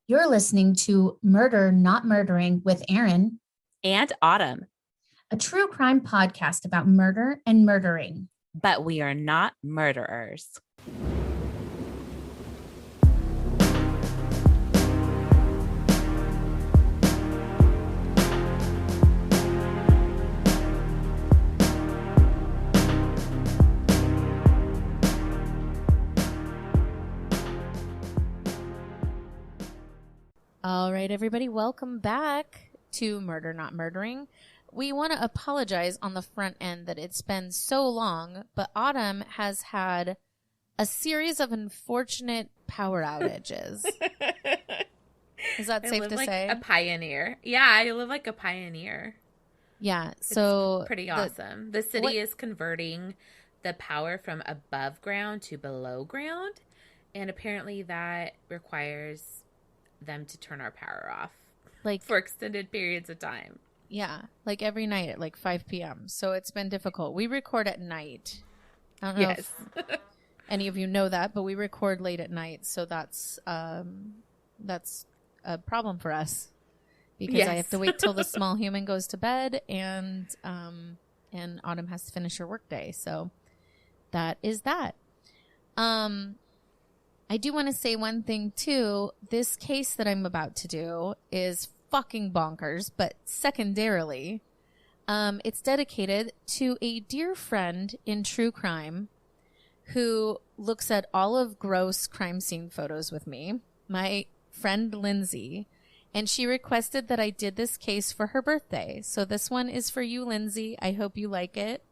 You're listening to Murder Not Murdering with Erin, and Autumn, a true crime podcast about murder and murdering. but we are not murderers. All right, everybody, welcome back to Murder Not Murdering. We want to apologize on the front end that it's been so long, but Autumn has had a series of unfortunate power outages. Is that safe to say? A pioneer. Yeah, I live like a pioneer. Yeah, so it's pretty awesome. The city is converting the power from above ground to below ground, and apparently that requires them to turn our power off for extended periods of time. Yeah, like every night at like 5 p.m. So it's been difficult. We record at night. I don't know if any of you know that, but we record late at night, so that's a problem for us because I have to wait till the small human goes to bed, and Autumn has to finish her workday. So that is that. I do want to say one thing, too. This case that I'm about to do is fucking bonkers, but secondarily, it's dedicated to a dear friend in true crime who looks at all of gross crime scene photos with me, my friend Lindsay, and she requested that I did this case for her birthday. So this one is for you, Lindsay. I hope you like it.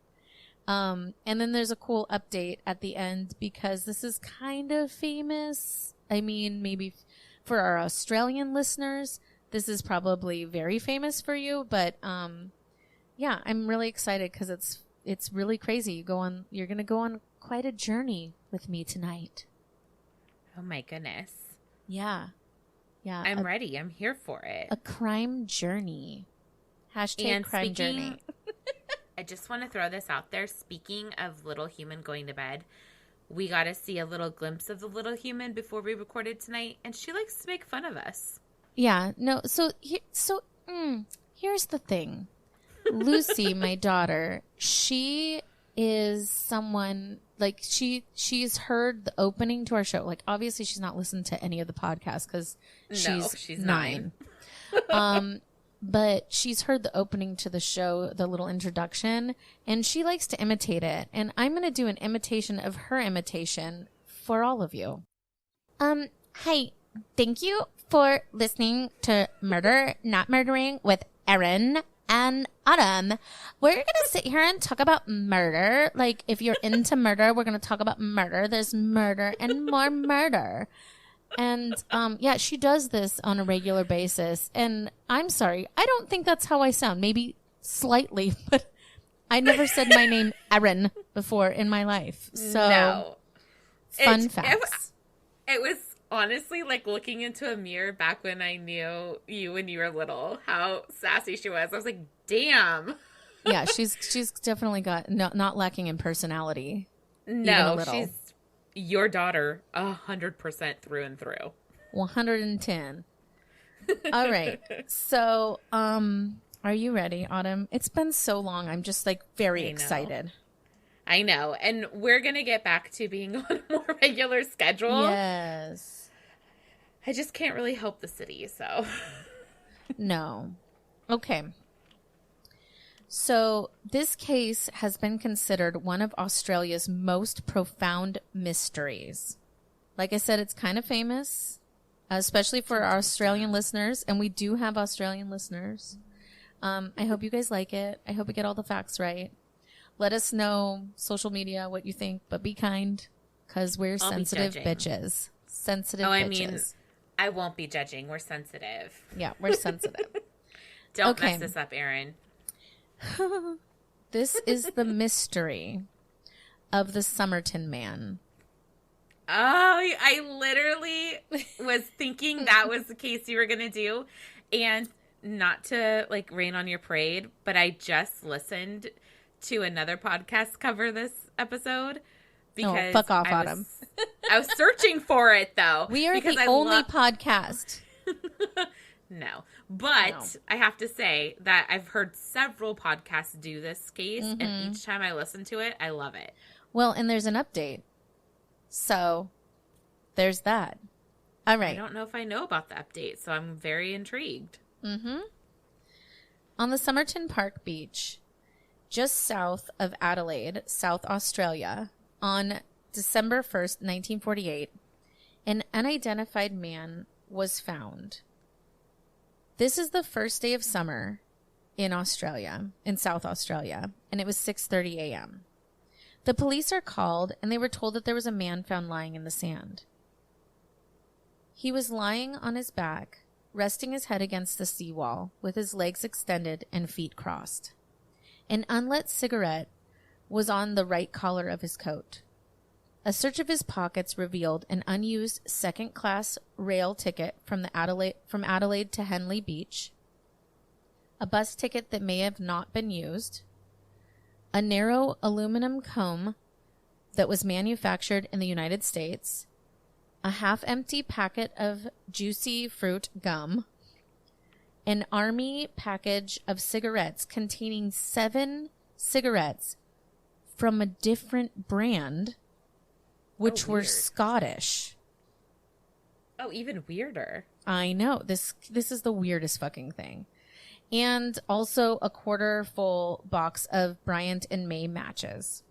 And then there's a cool update at the end because this is kind of famous. I mean, maybe for our Australian listeners, this is probably very famous for you, but yeah, I'm really excited because it's really crazy. You're going to go on quite a journey with me tonight. Oh my goodness. Yeah. Yeah. I'm ready. I'm here for it. A crime journey. Hashtag crime journey. I just want to throw this out there. Speaking of little human going to bed, we got to see a little glimpse of the little human before we recorded tonight, and she likes to make fun of us. Yeah, no. So here's the thing. Lucy, my daughter, she is someone like she's heard the opening to our show. Like, obviously, she's not listened to any of the podcasts because she's 9. But she's heard the opening to the show, the little introduction, and she likes to imitate it. And I'm going to do an imitation of her imitation for all of you. Hi, thank you for listening to Murder Not Murdering with Erin and Autumn. We're going to sit here and talk about murder. Like, if you're into murder, we're going to talk about murder. There's murder and more murder. And, yeah, she does this on a regular basis. And I'm sorry, I don't think that's how I sound. Maybe slightly, but I never said my name Erin before in my life. So, no. Fun facts. It was honestly like looking into a mirror back when I knew you when you were little, how sassy she was. I was like, damn. Yeah, she's definitely got not lacking in personality. No, she's your daughter 100% through and through. 110. All right. So, are you ready, Autumn? It's been so long. I'm just like very excited. I know. And we're going to get back to being on a more regular schedule. Yes. I just can't really help the city, so. No. Okay. So this case has been considered one of Australia's most profound mysteries. Like I said, it's kind of famous, especially for our Australian listeners. And we do have Australian listeners. I hope you guys like it. I hope we get all the facts right. Let us know, social media, what you think, but be kind because we're sensitive bitches. Sensitive bitches. I mean, I won't be judging. We're sensitive. Yeah, we're sensitive. Don't mess this up, Erin. This is the mystery of the Somerton Man. Oh, I literally was thinking that was the case you were going to do. And not to like rain on your parade, but I just listened to another podcast cover this episode because fuck off, Autumn. I was searching for it though. We are the only podcast No. But No. I have to say that I've heard several podcasts do this case, and each time I listen to it, I love it. Well, and there's an update. So there's that. All right. I don't know if I know about the update, so I'm very intrigued. On the Somerton Park Beach, just south of Adelaide, South Australia, on December 1st, 1948, an unidentified man was found. This is the first day of summer in Australia, in South Australia, and it was 6:30 a.m. The police are called, and they were told that there was a man found lying in the sand. He was lying on his back, resting his head against the seawall, with his legs extended and feet crossed. An unlit cigarette was on the right collar of his coat. A search of his pockets revealed an unused second-class rail ticket from Adelaide to Henley Beach, a bus ticket that may have not been used, a narrow aluminum comb that was manufactured in the United States, a half-empty packet of juicy fruit gum, an army package of cigarettes containing 7 cigarettes from a different brand, which were weird. Scottish. Oh, even weirder. I know. This is the weirdest fucking thing. And also a quarter full box of Bryant and May matches.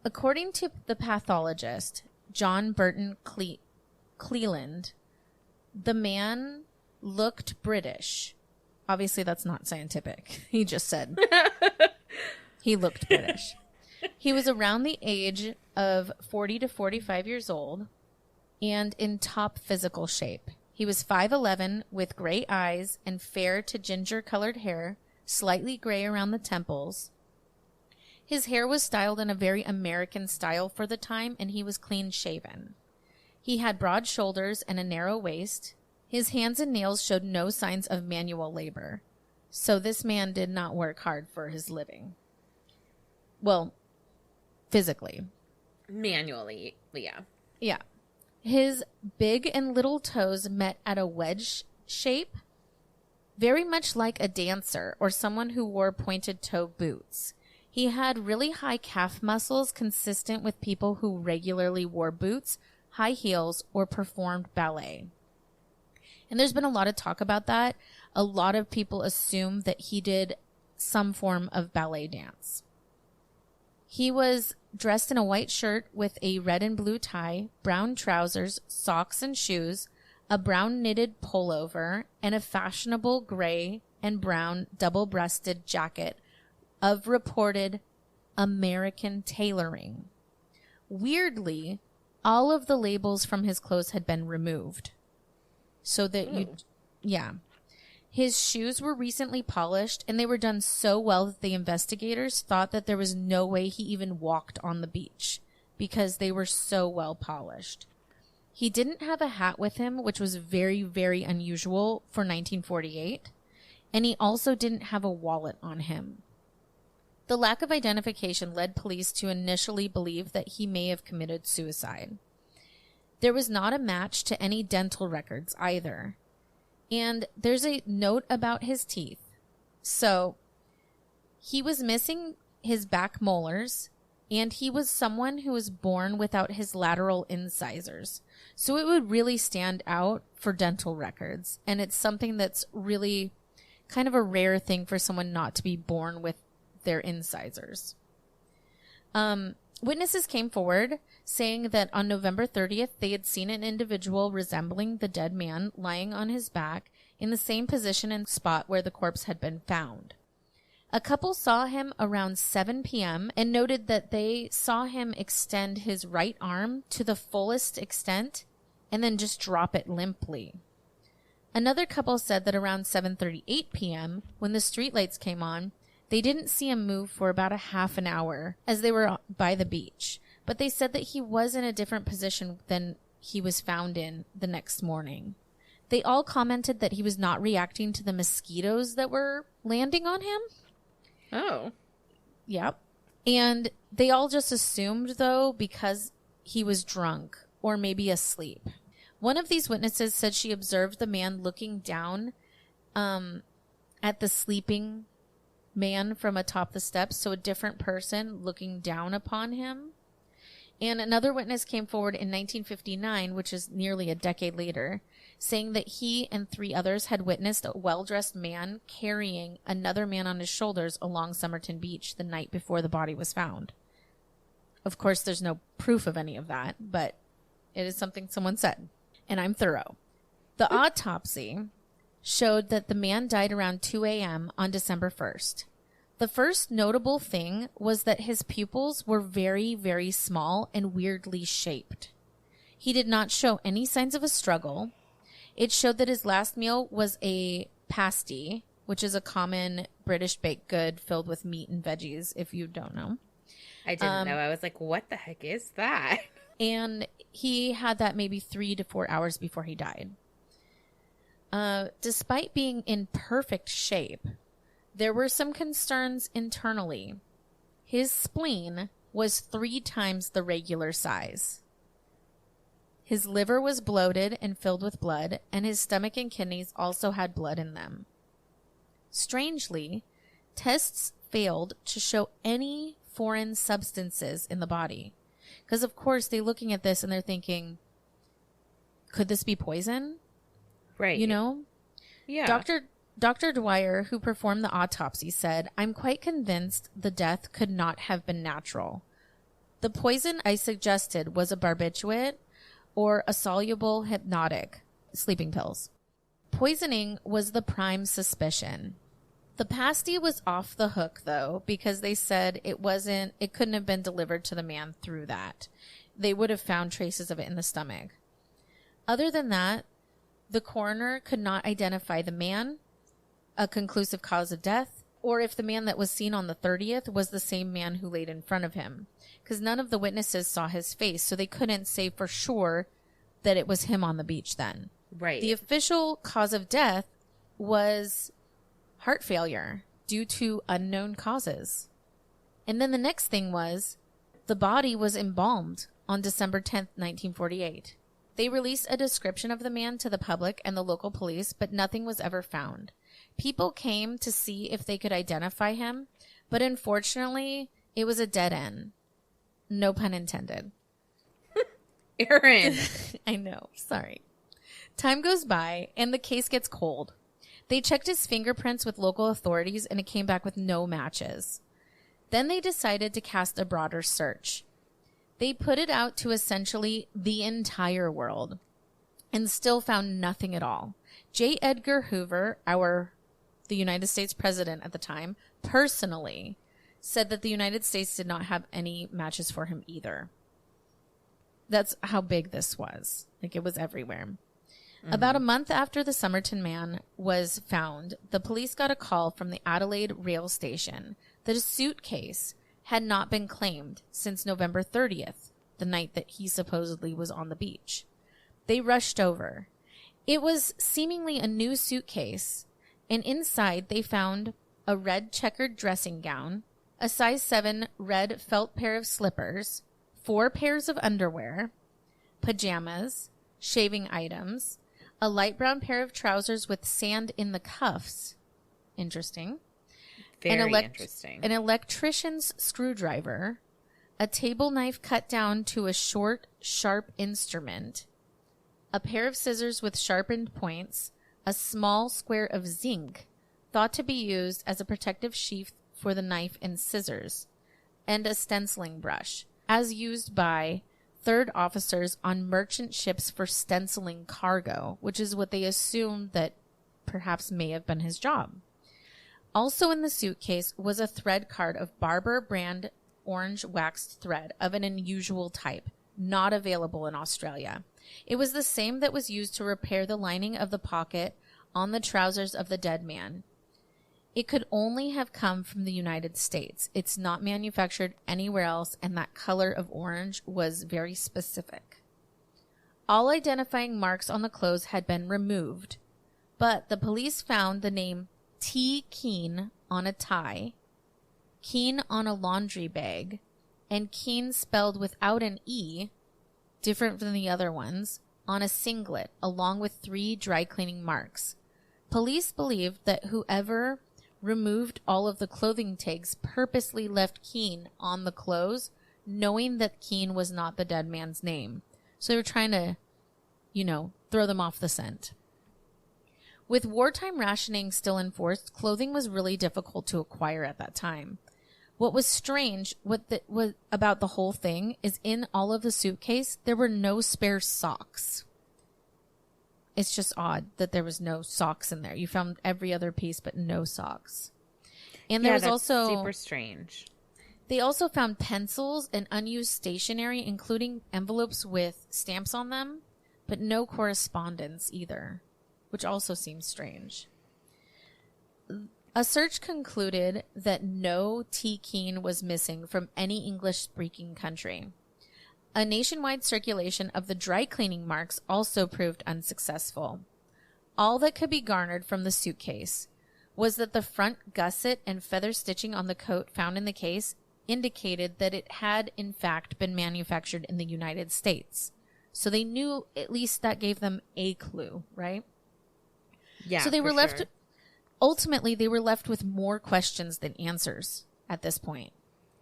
According to the pathologist, John Burton Cleland, the man looked British. Obviously, that's not scientific. He just said he looked British. He was around the age of 40 to 45 years old and in top physical shape. He was 5'11", with gray eyes and fair to ginger-colored hair, slightly gray around the temples. His hair was styled in a very American style for the time, and he was clean-shaven. He had broad shoulders and a narrow waist. His hands and nails showed no signs of manual labor. So this man did not work hard for his living. Well, physically. Manually, yeah. Yeah. His big and little toes met at a wedge shape, very much like a dancer or someone who wore pointed toe boots. He had really high calf muscles consistent with people who regularly wore boots, high heels, or performed ballet. And there's been a lot of talk about that. A lot of people assume that he did some form of ballet dance. He was dressed in a white shirt with a red and blue tie, brown trousers, socks and shoes, a brown knitted pullover, and a fashionable gray and brown double-breasted jacket of reported American tailoring. Weirdly, all of the labels from his clothes had been removed. So that His shoes were recently polished, and they were done so well that the investigators thought that there was no way he even walked on the beach because they were so well polished. He didn't have a hat with him, which was very, very unusual for 1948, and he also didn't have a wallet on him. The lack of identification led police to initially believe that he may have committed suicide. There was not a match to any dental records either. And there's a note about his teeth. So he was missing his back molars, and he was someone who was born without his lateral incisors. So it would really stand out for dental records. And it's something that's really kind of a rare thing for someone not to be born with their incisors. Witnesses came forward saying that on November 30th, they had seen an individual resembling the dead man lying on his back in the same position and spot where the corpse had been found. A couple saw him around 7 p.m. and noted that they saw him extend his right arm to the fullest extent and then just drop it limply. Another couple said that around 7:38 p.m., when the streetlights came on, they didn't see him move for about a half an hour as they were by the beach, but they said that he was in a different position than he was found in the next morning. They all commented that he was not reacting to the mosquitoes that were landing on him. Oh. Yep. And they all just assumed, though, because he was drunk or maybe asleep. One of these witnesses said she observed the man looking down at the sleeping man from atop the steps, so a different person looking down upon him. And another witness came forward in 1959, which is nearly a decade later, saying that he and 3 others had witnessed a well-dressed man carrying another man on his shoulders along Somerton Beach the night before the body was found. Of course, there's no proof of any of that, but it is something someone said, and I'm thorough. The autopsy showed that the man died around 2 a.m. on December 1st. The first notable thing was that his pupils were very, very small and weirdly shaped. He did not show any signs of a struggle. It showed that his last meal was a pasty, which is a common British baked good filled with meat and veggies, if you don't know. I didn't know. I was like, what the heck is that? And he had that maybe 3 to 4 hours before he died. Despite being in perfect shape, there were some concerns internally. His spleen was 3 times the regular size. His liver was bloated and filled with blood, and his stomach and kidneys also had blood in them. Strangely, tests failed to show any foreign substances in the body. Because, of course, they're looking at this and they're thinking, could this be poison? Right. You know? Yeah. Dr. Dwyer, who performed the autopsy, said, "I'm quite convinced the death could not have been natural. The poison I suggested was a barbiturate or a soluble hypnotic, sleeping pills. Poisoning was the prime suspicion. The pasty was off the hook, though, because they said it couldn't have been delivered to the man through that. They would have found traces of it in the stomach. Other than that, the coroner could not identify the man, a conclusive cause of death, or if the man that was seen on the 30th was the same man who laid in front of him, because none of the witnesses saw his face, so they couldn't say for sure that it was him on the beach then. Right. The official cause of death was heart failure due to unknown causes. And then the next thing was the body was embalmed on December 10th, 1948. They released a description of the man to the public and the local police, but nothing was ever found. People came to see if they could identify him, but unfortunately, it was a dead end. No pun intended. Erin. I know. Sorry. Time goes by, and the case gets cold. They checked his fingerprints with local authorities, and it came back with no matches. Then they decided to cast a broader search. They put it out to essentially the entire world and still found nothing at all. J. Edgar Hoover, the United States president at the time, personally said that the United States did not have any matches for him either. That's how big this was. Like, it was everywhere. Mm-hmm. About a month after the Somerton Man was found, the police got a call from the Adelaide rail station that a suitcase had not been claimed since November 30th, the night that he supposedly was on the beach. They rushed over. It was seemingly a new suitcase, and inside they found a red checkered dressing gown, a size 7 red felt pair of slippers, 4 pairs of underwear, pajamas, shaving items, a light brown pair of trousers with sand in the cuffs. Interesting. Very interesting. An electrician's screwdriver, a table knife cut down to a short, sharp instrument, a pair of scissors with sharpened points, a small square of zinc, thought to be used as a protective sheath for the knife and scissors, and a stenciling brush, as used by third officers on merchant ships for stenciling cargo, which is what they assumed that perhaps may have been his job. Also in the suitcase was a thread card of Barber brand orange waxed thread of an unusual type, not available in Australia. It was the same that was used to repair the lining of the pocket on the trousers of the dead man. It could only have come from the United States. It's not manufactured anywhere else, and that color of orange was very specific. All identifying marks on the clothes had been removed, but the police found the name T. Keene on a tie, Keene on a laundry bag, and Keene spelled without an E, different from the other ones, on a singlet along with 3 dry cleaning marks. Police believed that whoever removed all of the clothing tags purposely left Keene on the clothes, knowing that Keene was not the dead man's name. So they were trying to, throw them off the scent. With wartime rationing still enforced, clothing was really difficult to acquire at that time. What was strange about the whole thing is in all of the suitcase, there were no spare socks. It's just odd that there was no socks in there. You found every other piece, but no socks. And there was also super strange. They also found pencils and unused stationery, including envelopes with stamps on them, but no correspondence either, which also seems strange. A search concluded that no T. Keene was missing from any English-speaking country. A nationwide circulation of the dry cleaning marks also proved unsuccessful. All that could be garnered from the suitcase was that the front gusset and feather stitching on the coat found in the case indicated that it had, in fact, been manufactured in the United States. So they knew, at least that gave them a clue, right? Yeah. So they were left... Sure. Ultimately, they were left with more questions than answers at this point,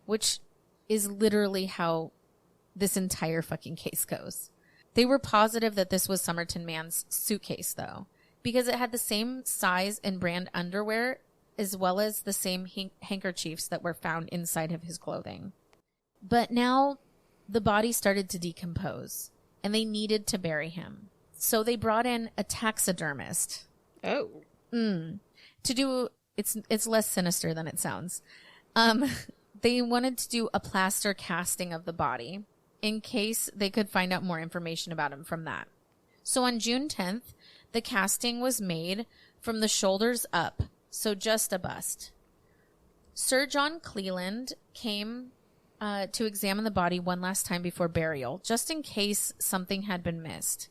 which is literally how this entire fucking case goes. They were positive that this was Somerton Man's suitcase, though, because it had the same size and brand underwear as well as the same handkerchiefs that were found inside of his clothing. But now the body started to decompose, and they needed to bury him. So they brought in a taxidermist. Oh. To do, it's less sinister than it sounds. They wanted to do a plaster casting of the body in case they could find out more information about him from that. So on June 10th, the casting was made from the shoulders up, so just a bust. Sir John Cleland came to examine the body one last time before burial, just in case something had been missed.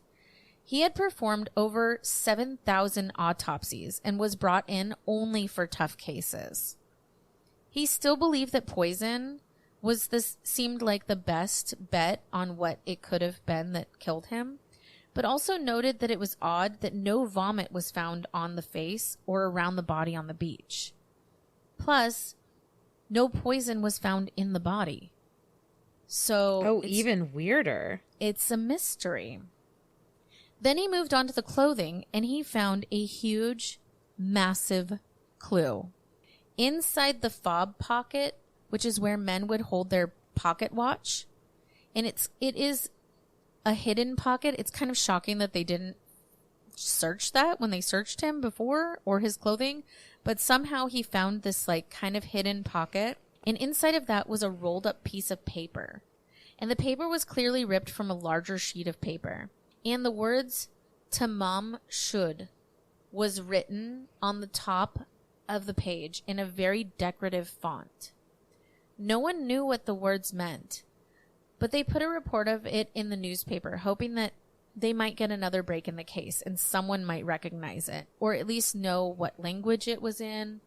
He had performed over 7,000 autopsies and was brought in only for tough cases. He still believed that poison seemed like the best bet on what it could have been that killed him, but also noted that it was odd that no vomit was found on the face or around the body on the beach. Plus, no poison was found in the body. So, even weirder. It's a mystery. Then he moved on to the clothing, and he found a huge, massive clue. Inside the fob pocket, which is where men would hold their pocket watch, and it is a hidden pocket. It's kind of shocking that they didn't search that when they searched him before, or his clothing, but somehow he found this kind of hidden pocket, and inside of that was a rolled up piece of paper. And the paper was clearly ripped from a larger sheet of paper. And the words, "To Mom Should," was written on the top of the page in a very decorative font. No one knew what the words meant, but they put a report of it in the newspaper, hoping that they might get another break in the case and someone might recognize it, or at least know what language it was in,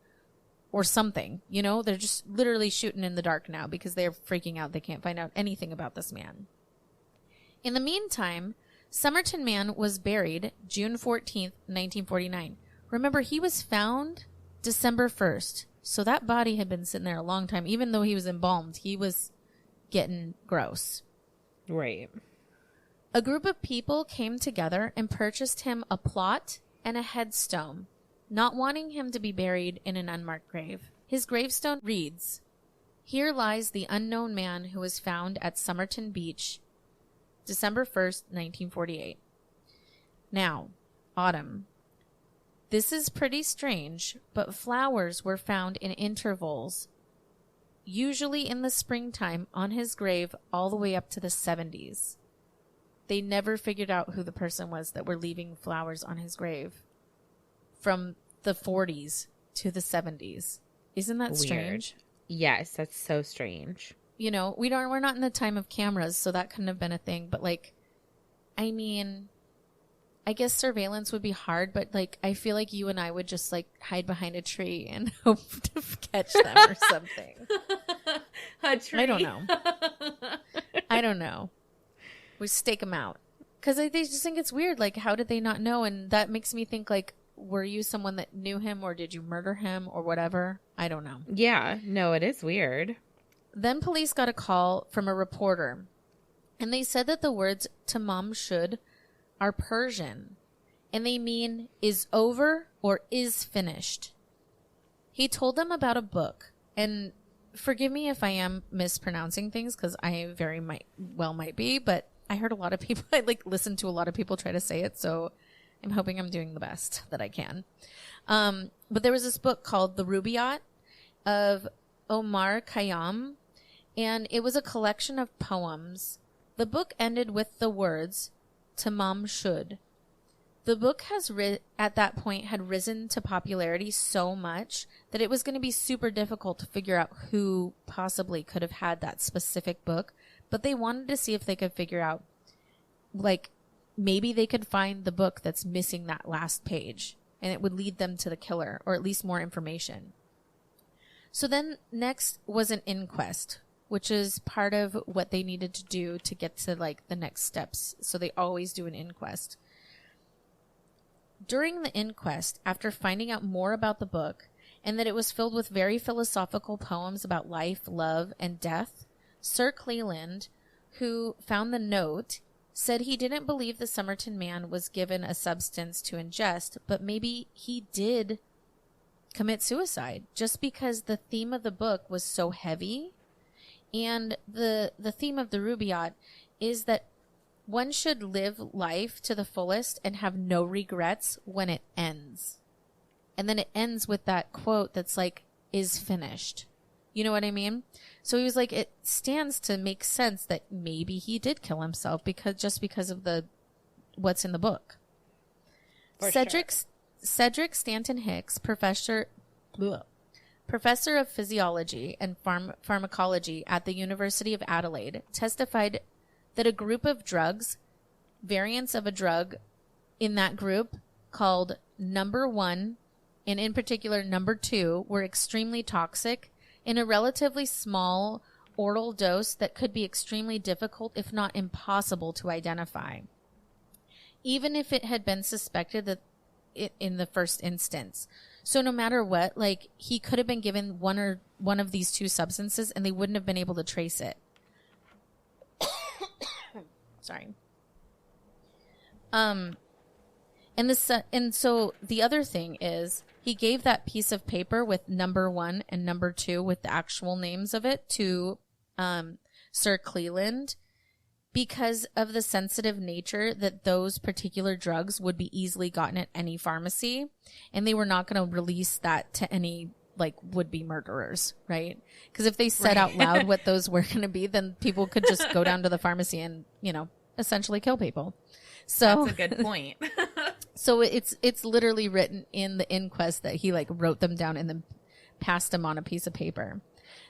or something. They're just literally shooting in the dark now because they're freaking out. They can't find out anything about this man. In the meantime, Somerton Man was buried June 14th, 1949. Remember, he was found December 1st. So that body had been sitting there a long time. Even though he was embalmed, he was getting gross. Right. A group of people came together and purchased him a plot and a headstone, not wanting him to be buried in an unmarked grave. His gravestone reads, "Here lies the unknown man who was found at Somerton Beach, December 1st, 1948. Now, Autumn. This is pretty strange, but flowers were found in intervals, usually in the springtime, on his grave all the way up to the 70s. They never figured out who the person was that were leaving flowers on his grave from the 40s to the 70s. Isn't that strange? Yes, that's so strange. We're not in the time of cameras, so that couldn't have been a thing. But I guess surveillance would be hard, but I feel like you and I would just hide behind a tree and hope to catch them or something. A tree? I don't know. We stake them out. Because I just think it's weird. Like, how did they not know? And that makes me think, like, were you someone that knew him, or did you murder him, or whatever? I don't know. Yeah, no, it is weird. Then police got a call from a reporter, and they said that the words "tamam shud" are Persian, and they mean "is over" or "is finished." He told them about a book, and forgive me if I am mispronouncing things, because I very might be, but I heard a lot of people, I listened to a lot of people try to say it, so I'm hoping I'm doing the best that I can. But there was this book called The Rubaiyat of Omar Khayyam, and it was a collection of poems. The book ended with the words, "Tamam shud." The book has at that point had risen to popularity so much that it was going to be super difficult to figure out who possibly could have had that specific book. But they wanted to see if they could figure out, like, maybe they could find the book that's missing that last page, and it would lead them to the killer, or at least more information. So then next was an inquest, which is part of what they needed to do to get to, like, the next steps. So they always do an inquest. During the inquest, after finding out more about the book, and that it was filled with very philosophical poems about life, love, and death, Sir Cleland, who found the note, said he didn't believe the Somerton man was given a substance to ingest, but maybe he did commit suicide, just because the theme of the book was so heavy. And the theme of the Rubaiyat is that one should live life to the fullest and have no regrets when it ends. And then it ends with that quote that's like, "is finished." You know what I mean? So he was like, it stands to make sense that maybe he did kill himself because of what's in the book. Cedric Stanton Hicks, professor of physiology and pharmacology at the University of Adelaide, testified that a group of drugs, variants of a drug in that group called number 1, and in particular number 2, were extremely toxic in a relatively small oral dose that could be extremely difficult, if not impossible, to identify, even if it had been suspected that in the first instance. So no matter what, like, he could have been given one of these two substances and they wouldn't have been able to trace it. Sorry. And so the other thing is, he gave that piece of paper with number 1 and number 2 with the actual names of it to Sir Cleland, because of the sensitive nature that those particular drugs would be easily gotten at any pharmacy, and they were not going to release that to any, like, would-be murderers, right? Because if they said out loud what those were going to be, then people could just go down to the pharmacy and, essentially kill people. So that's a good point. So it's literally written in the inquest that he, like, wrote them down and then passed them on a piece of paper.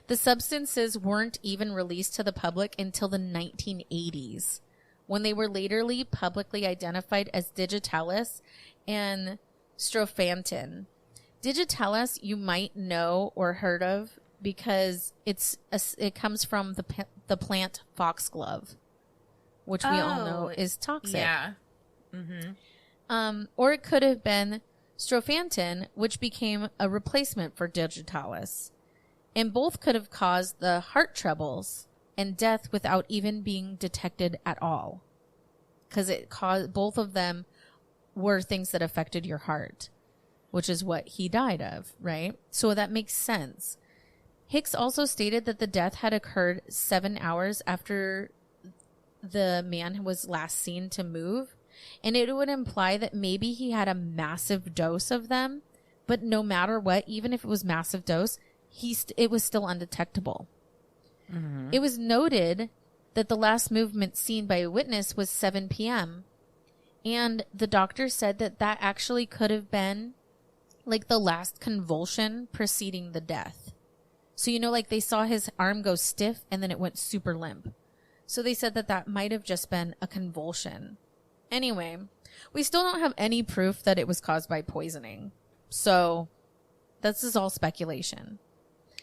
The substances weren't even released to the public until the 1980s, when they were laterly publicly identified as digitalis and strophantin. Digitalis you might know or heard of because it comes from the plant foxglove, which we all know is toxic. Yeah. Mm-hmm. Or it could have been strophantin, which became a replacement for digitalis. And both could have caused the heart troubles and death without even being detected at all. Because both of them were things that affected your heart, which is what he died of, right? So that makes sense. Hicks also stated that the death had occurred 7 hours after the man was last seen to move. And it would imply that maybe he had a massive dose of them, but no matter what, even if it was massive dose, it was still undetectable. Mm-hmm. It was noted that the last movement seen by a witness was 7 p.m. And the doctor said that actually could have been like the last convulsion preceding the death. So, like, they saw his arm go stiff and then it went super limp. So they said that might have just been a convulsion. Anyway, we still don't have any proof that it was caused by poisoning. So this is all speculation.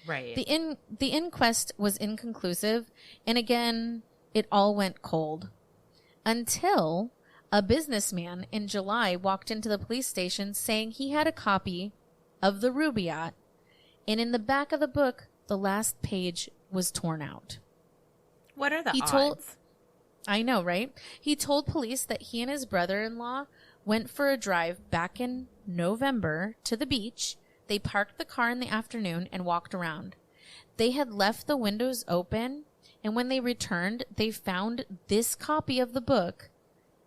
Right. The inquest was inconclusive, and again, it all went cold. Until A businessman in July walked into the police station saying he had a copy of the Rubaiyat, and in the back of the book, the last page was torn out. What are the He odds? told, I know, right? He told police that he and his brother-in-law went for a drive back in November to the beach. They parked the car in the afternoon and walked around. They had left the windows open, and when they returned, they found this copy of the book,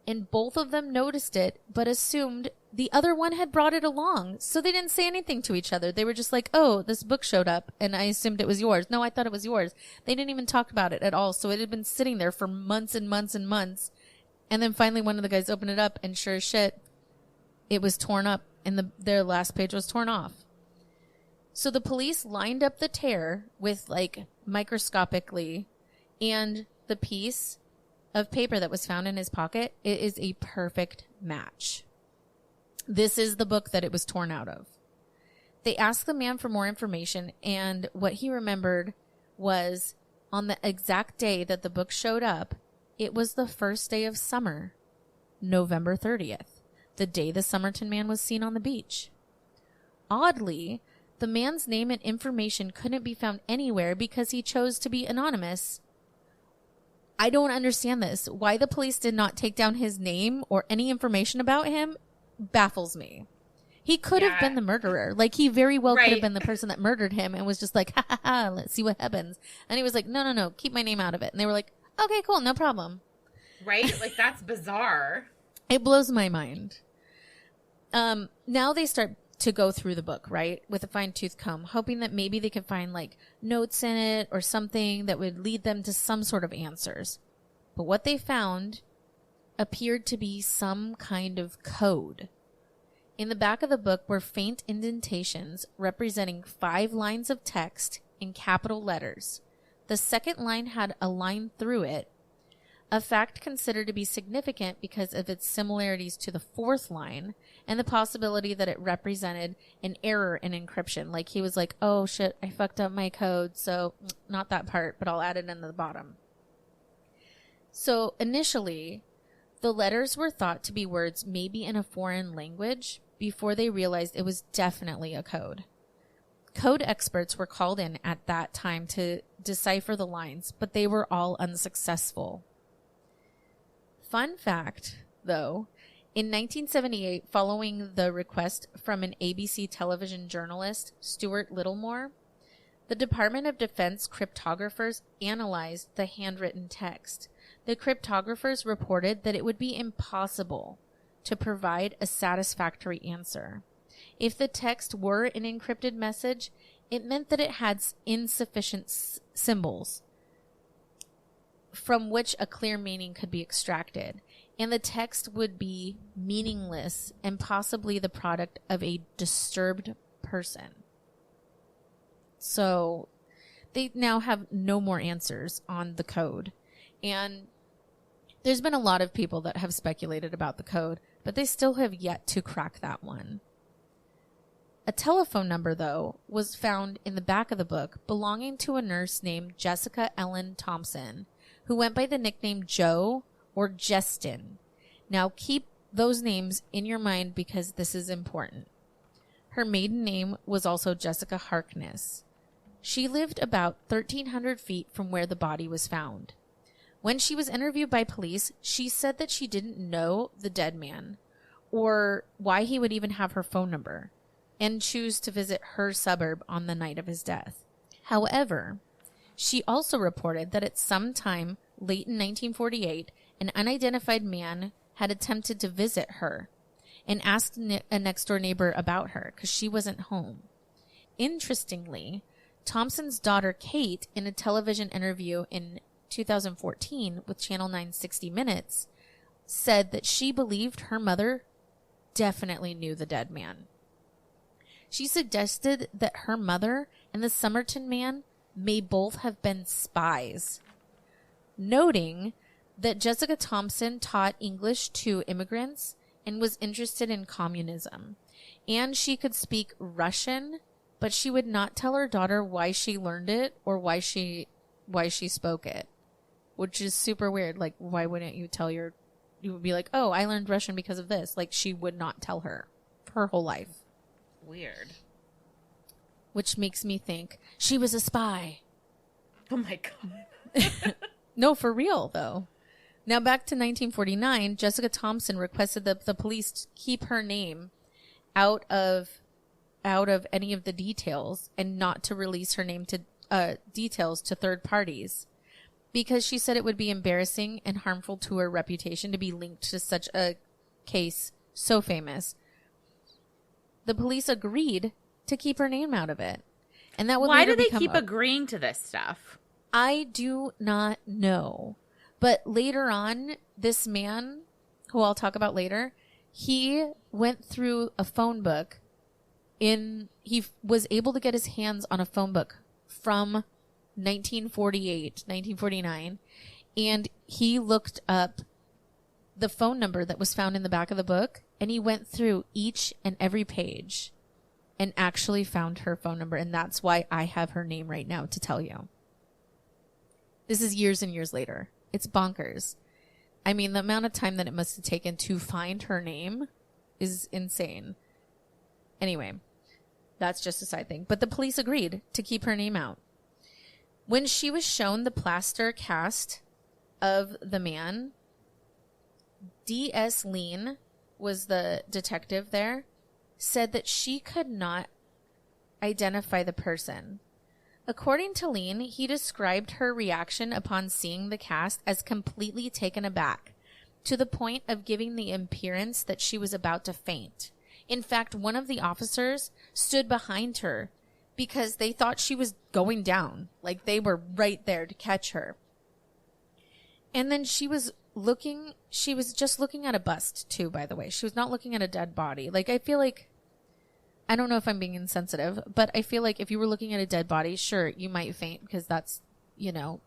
and both of them noticed it, but assumed the other one had brought it along. So they didn't say anything to each other. They were just like, oh, this book showed up, and I assumed it was yours. No, I thought it was yours. They didn't even talk about it at all. So it had been sitting there for months and months and months. And then finally one of the guys opened it up, and sure as shit, it was torn up, and their last page was torn off. So the police lined up the tear with, like, microscopically, and the piece of paper that was found in his pocket, it is a perfect match. This is the book that it was torn out of. They asked the man for more information, and what he remembered was on the exact day that the book showed up, it was the first day of summer, November 30th, the day the Somerton Man was seen on the beach. Oddly, the man's name and information couldn't be found anywhere because he chose to be anonymous. I don't understand this. Why the police did not take down his name or any information about him baffles me. He could have been the murderer. Like, he very well could have been the person that murdered him and was just like, ha ha ha, let's see what happens. And he was like, no, keep my name out of it. And they were like, okay, cool, no problem. Right? Like, that's bizarre. It blows my mind. Now they start to go through the book, right, with a fine-tooth comb, hoping that maybe they could find, like, notes in it or something that would lead them to some sort of answers. But what they found appeared to be some kind of code. In the back of the book were faint indentations representing 5 lines of text in capital letters. The second line had a line through it, a fact considered to be significant because of its similarities to the 4th line and the possibility that it represented an error in encryption. Like, he was like, oh shit, I fucked up my code, so not that part, but I'll add it in the bottom. So initially, the letters were thought to be words maybe in a foreign language before they realized it was definitely a code. Code experts were called in at that time to decipher the lines, but they were all unsuccessful. Fun fact, though, in 1978, following the request from an ABC television journalist, Stuart Littlemore, the Department of Defense cryptographers analyzed the handwritten text. The cryptographers reported that it would be impossible to provide a satisfactory answer. If the text were an encrypted message, it meant that it had insufficient symbols from which a clear meaning could be extracted, and the text would be meaningless and possibly the product of a disturbed person. So they now have no more answers on the code. And there's been a lot of people that have speculated about the code, but they still have yet to crack that one. A telephone number, though, was found in the back of the book belonging to a nurse named Jessica Ellen Thompson, who went by the nickname Joe or Jestin. Now keep those names in your mind because this is important. Her maiden name was also Jessica Harkness. She lived about 1,300 feet from where the body was found. When she was interviewed by police, she said that she didn't know the dead man or why he would even have her phone number and choose to visit her suburb on the night of his death. However, she also reported that at some time late in 1948, an unidentified man had attempted to visit her and asked a next-door neighbor about her because she wasn't home. Interestingly, Thompson's daughter Kate, in a television interview in 2014 with Channel 9 60 Minutes, said that she believed her mother definitely knew the dead man. She suggested that her mother and the Somerton Man may both have been spies, noting that Jessica Thompson taught English to immigrants and was interested in communism, and she could speak Russian, but she would not tell her daughter why she learned it or why she spoke it, which is super weird. Like, why wouldn't you tell your you would be like, oh, I learned Russian because of this. Like, she would not tell her whole life. Weird. Which makes me think she was a spy. Oh my God. No, for real, though. Now, back to 1949, Jessica Thompson requested that the police keep her name out of any of the details and not to release her name to details to third parties, because she said it would be embarrassing and harmful to her reputation to be linked to such a case so famous. The police agreed to keep her name out of it. And that would Why later do they become keep agreeing to this stuff? I do not know. But later on, this man, who I'll talk about later, he went through a phone book he was able to get his hands on a phone book from 1949, and he looked up the phone number that was found in the back of the book, and he went through each and every page and actually found her phone number, and that's why I have her name right now to tell you. This is years and years later. It's bonkers. I mean, the amount of time that it must have taken to find her name is insane. Anyway, that's just a side thing. But the police agreed to keep her name out. When she was shown the plaster cast of the man, D.S. Lean was the detective there, said that she could not identify the person. According to Lean, he described her reaction upon seeing the cast as completely taken aback, to the point of giving the appearance that she was about to faint. In fact, one of the officers stood behind her because they thought she was going down. Like, they were right there to catch her. And then she was just looking at a bust, too, by the way. She was not looking at a dead body. Like, I feel like, I don't know if I'm being insensitive, but I feel like if you were looking at a dead body, sure, you might faint because that's,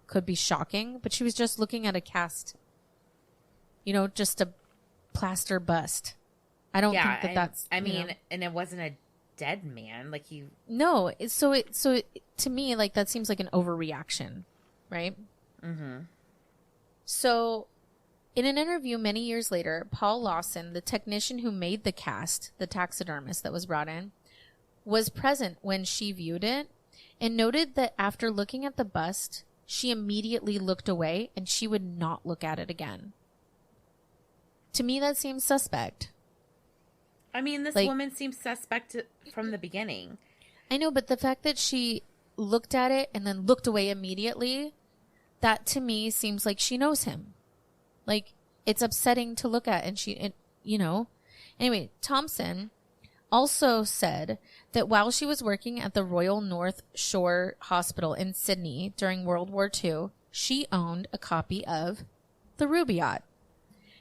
could be shocking. But she was just looking at a cast, just a plaster bust. I don't think that's. I mean, and it wasn't a dead man, like you. No, so to me, like, that seems like an overreaction, right? Mm-hmm. So, in an interview many years later, Paul Lawson, the technician who made the cast, the taxidermist that was brought in, was present when she viewed it and noted that after looking at the bust, she immediately looked away and she would not look at it again. To me, that seems suspect. I mean, this woman seems suspect from the beginning. I know, but the fact that she looked at it and then looked away immediately, that to me seems like she knows him. Like, it's upsetting to look at, and Anyway, Thompson also said that while she was working at the Royal North Shore Hospital in Sydney during World War II, she owned a copy of the Rubaiyat.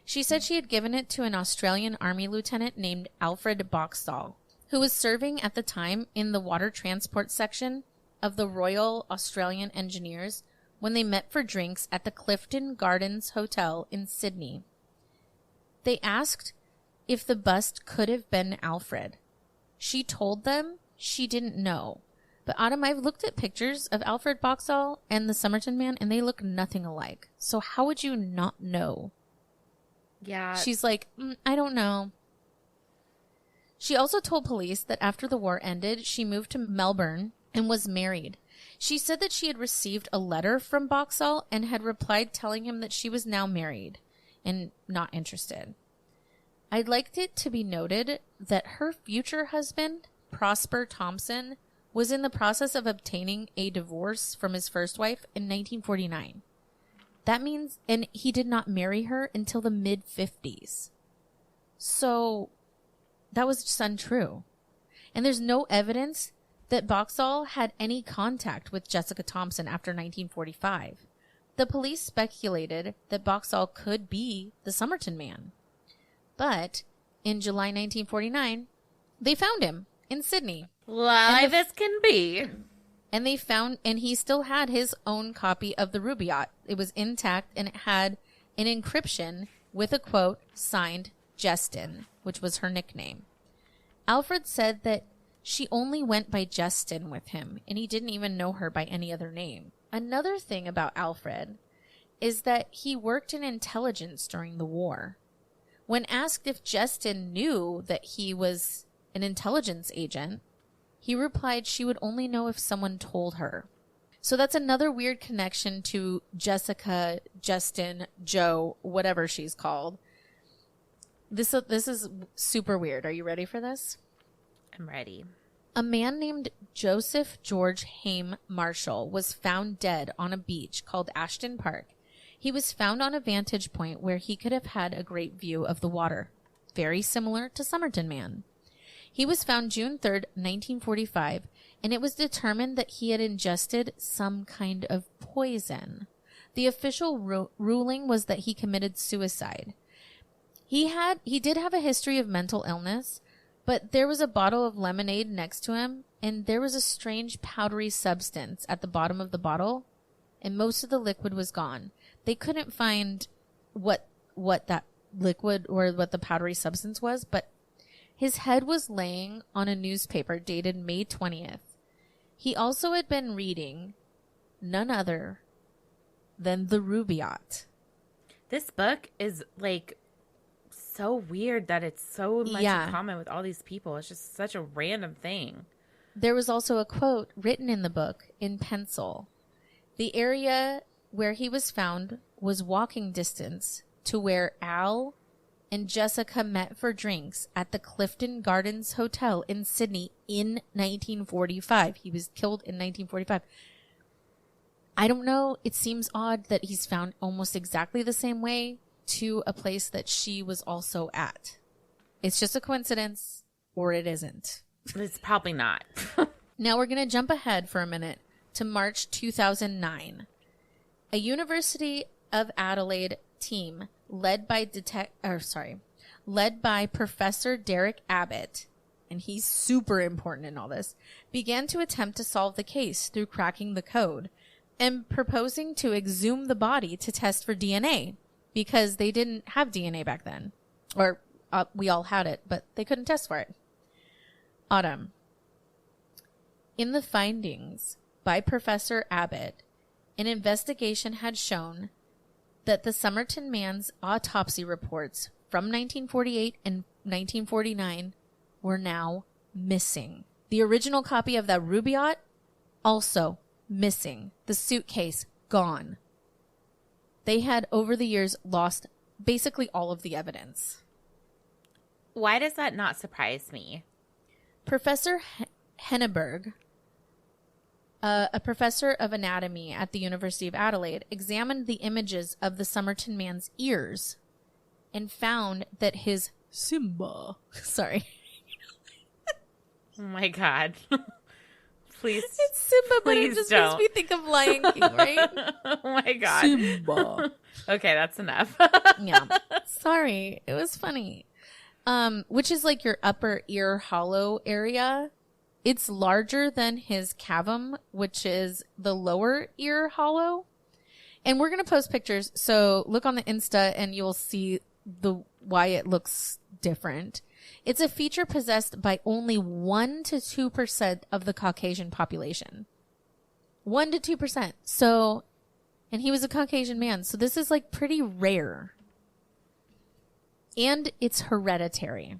She said she had given it to an Australian Army lieutenant named Alfred Boxall, who was serving at the time in the water transport section of the Royal Australian Engineers when they met for drinks at the Clifton Gardens Hotel in Sydney. They asked if the bust could have been Alfred. She told them she didn't know. But Autumn, I've looked at pictures of Alfred Boxall and the Somerton Man, and they look nothing alike. So how would you not know? Yeah. She's like, I don't know. She also told police that after the war ended, she moved to Melbourne and was married. She said that she had received a letter from Boxall and had replied telling him that she was now married and not interested. I'd like it to be noted that her future husband, Prosper Thompson, was in the process of obtaining a divorce from his first wife in 1949. That means, and he did not marry her until the mid-50s. So, that was just untrue. And there's no evidence that Boxall had any contact with Jessica Thompson after 1945. The police speculated that Boxall could be the Somerton Man. But, in July 1949, they found him in Sydney. Live as can be. And they found, and he still had his own copy of the Rubaiyat. It was intact, and it had an encryption with a quote signed Justin, which was her nickname. Alfred said that she only went by Justin with him, and he didn't even know her by any other name. Another thing about Alfred is that he worked in intelligence during the war. When asked if Justin knew that he was an intelligence agent, he replied she would only know if someone told her. So that's another weird connection to Jessica, Justin, Joe, whatever she's called. This is super weird. Are you ready for this? I'm ready. A man named Joseph George Haim Marshall was found dead on a beach called Ashton Park. He was found on a vantage point where he could have had a great view of the water, very similar to Somerton Man. He was found June 3rd, 1945, and it was determined that he had ingested some kind of poison. The official ruling was that he committed suicide. He did have a history of mental illness, but there was a bottle of lemonade next to him, and there was a strange powdery substance at the bottom of the bottle, and most of the liquid was gone. They couldn't find what that liquid or what the powdery substance was, but his head was laying on a newspaper dated May 20th. He also had been reading none other than the Rubaiyat. This book is like so weird that it's so much in common with all these people. It's just such a random thing. There was also a quote written in the book in pencil. The area where he was found was walking distance to where Al and Jessica met for drinks at the Clifton Gardens Hotel in Sydney in 1945. He was killed in 1945. I don't know. It seems odd that he's found almost exactly the same way to a place that she was also at. It's just a coincidence, or it isn't. It's probably not. Now we're going to jump ahead for a minute to March 2009. A University of Adelaide team led by Professor Derek Abbott, and he's super important in all this, began to attempt to solve the case through cracking the code and proposing to exhume the body to test for DNA because they didn't have DNA back then. Or we all had it, but they couldn't test for it. Autumn. In the findings by Professor Abbott, an investigation had shown that the Somerton Man's autopsy reports from 1948 and 1949 were now missing. The original copy of that Rubaiyat also missing. The suitcase gone. They had over the years lost basically all of the evidence. Why does that not surprise me? Professor Henneberg, a professor of anatomy at the University of Adelaide, examined the images of the Somerton Man's ears and found that his Simba, sorry. Oh my God. Please. It's Simba, but it just makes me think of Lion King, right? Oh my God. Simba. Okay, that's enough. Yeah. Sorry. It was funny. Which is like your upper ear hollow area. It's larger than his cavum, which is the lower ear hollow. And we're going to post pictures. So look on the Insta and you'll see why it looks different. It's a feature possessed by only 1 to 2% of the Caucasian population. 1 to 2%. So, and he was a Caucasian man. So this is like pretty rare. And it's hereditary.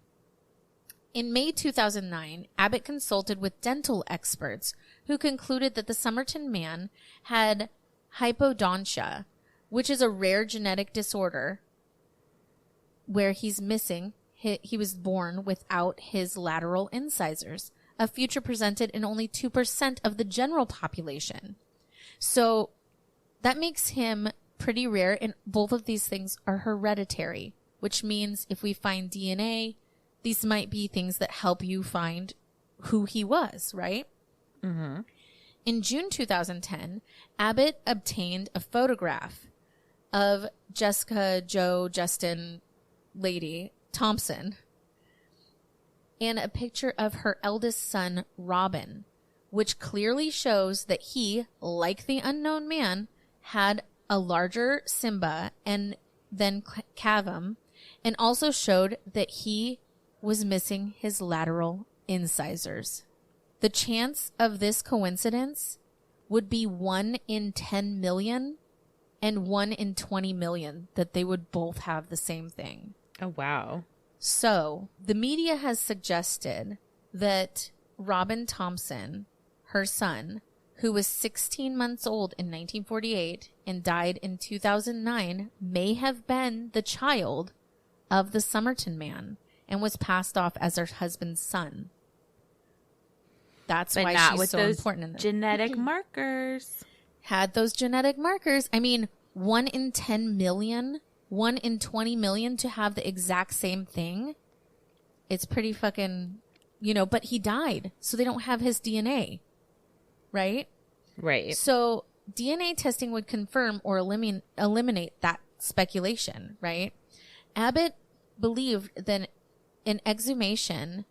In May 2009, Abbott consulted with dental experts who concluded that the Somerton Man had hypodontia, which is a rare genetic disorder where he's missing. He was born without his lateral incisors, a feature presented in only 2% of the general population. So that makes him pretty rare, and both of these things are hereditary, which means if we find DNA, these might be things that help you find who he was, right? Mm-hmm. In June 2010, Abbott obtained a photograph of Jessica, Joe, Justin, Lady Thompson, and a picture of her eldest son, Robin, which clearly shows that he, like the unknown man, had a larger Simba and then cavum, and also showed that he was missing his lateral incisors. The chance of this coincidence would be 1 in 10 million and 1 in 20 million that they would both have the same thing. Oh, wow. So the media has suggested that Robin Thompson, her son, who was 16 months old in 1948 and died in 2009, may have been the child of the Somerton Man and was passed off as her husband's son. That's But why not she's with so those important in this. genetic markers. Had those genetic markers. I mean, 1 in 10 million, 1 in 20 million to have the exact same thing. It's pretty fucking, but he died, so they don't have his DNA, right? Right. So DNA testing would confirm or eliminate that speculation, right? Abbott believed that an exhumation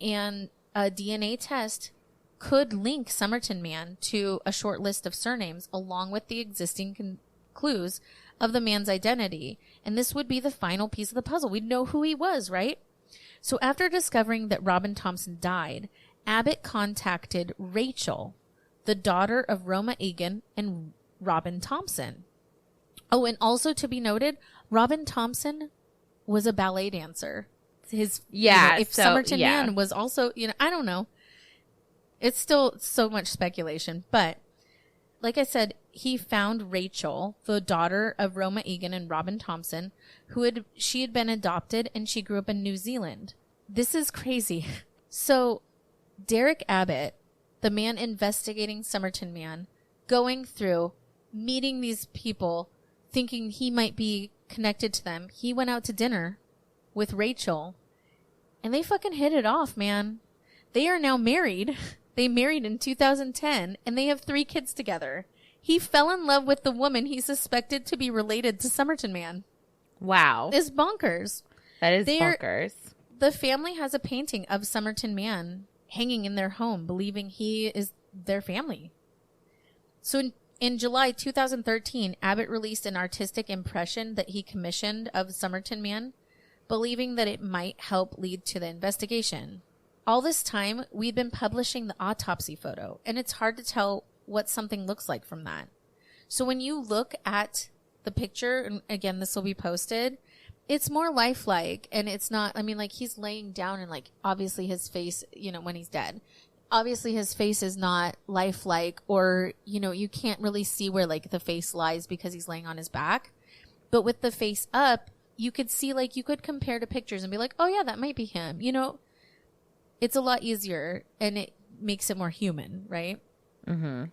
and a DNA test could link Somerton Man to a short list of surnames along with the existing clues of the man's identity. And this would be the final piece of the puzzle. We'd know who he was, right? So after discovering that Robin Thompson died, Abbott contacted Rachel, the daughter of Roma Egan and Robin Thompson. Oh, and also to be noted, Robin Thompson was a ballet dancer. If Somerton Man was also, I don't know. It's still so much speculation, but like I said, he found Rachel, the daughter of Roma Egan and Robin Thompson, she had been adopted and she grew up in New Zealand. This is crazy. So Derek Abbott, the man investigating Somerton Man, going through, meeting these people, thinking he might be connected to them. He went out to dinner with Rachel and they fucking hit it off, man. They are now married. They married in 2010 and they have 3 kids together. He fell in love with the woman he suspected to be related to Somerton Man. Wow. It's bonkers. That is bonkers. The family has a painting of Somerton Man hanging in their home, believing he is their family. So in July 2013, Abbott released an artistic impression that he commissioned of Somerton Man, believing that it might help lead to the investigation. All this time, we'd been publishing the autopsy photo, and it's hard to tell what something looks like from that. So when you look at the picture, and again, this will be posted, it's more lifelike, and it's not, he's laying down and, obviously his face, when he's dead. Obviously his face is not lifelike, or, you can't really see where, the face lies because he's laying on his back. But with the face up, you could see, you could compare to pictures and be like, oh yeah, that might be him, It's a lot easier, and it makes it more human, right? Mm-hmm.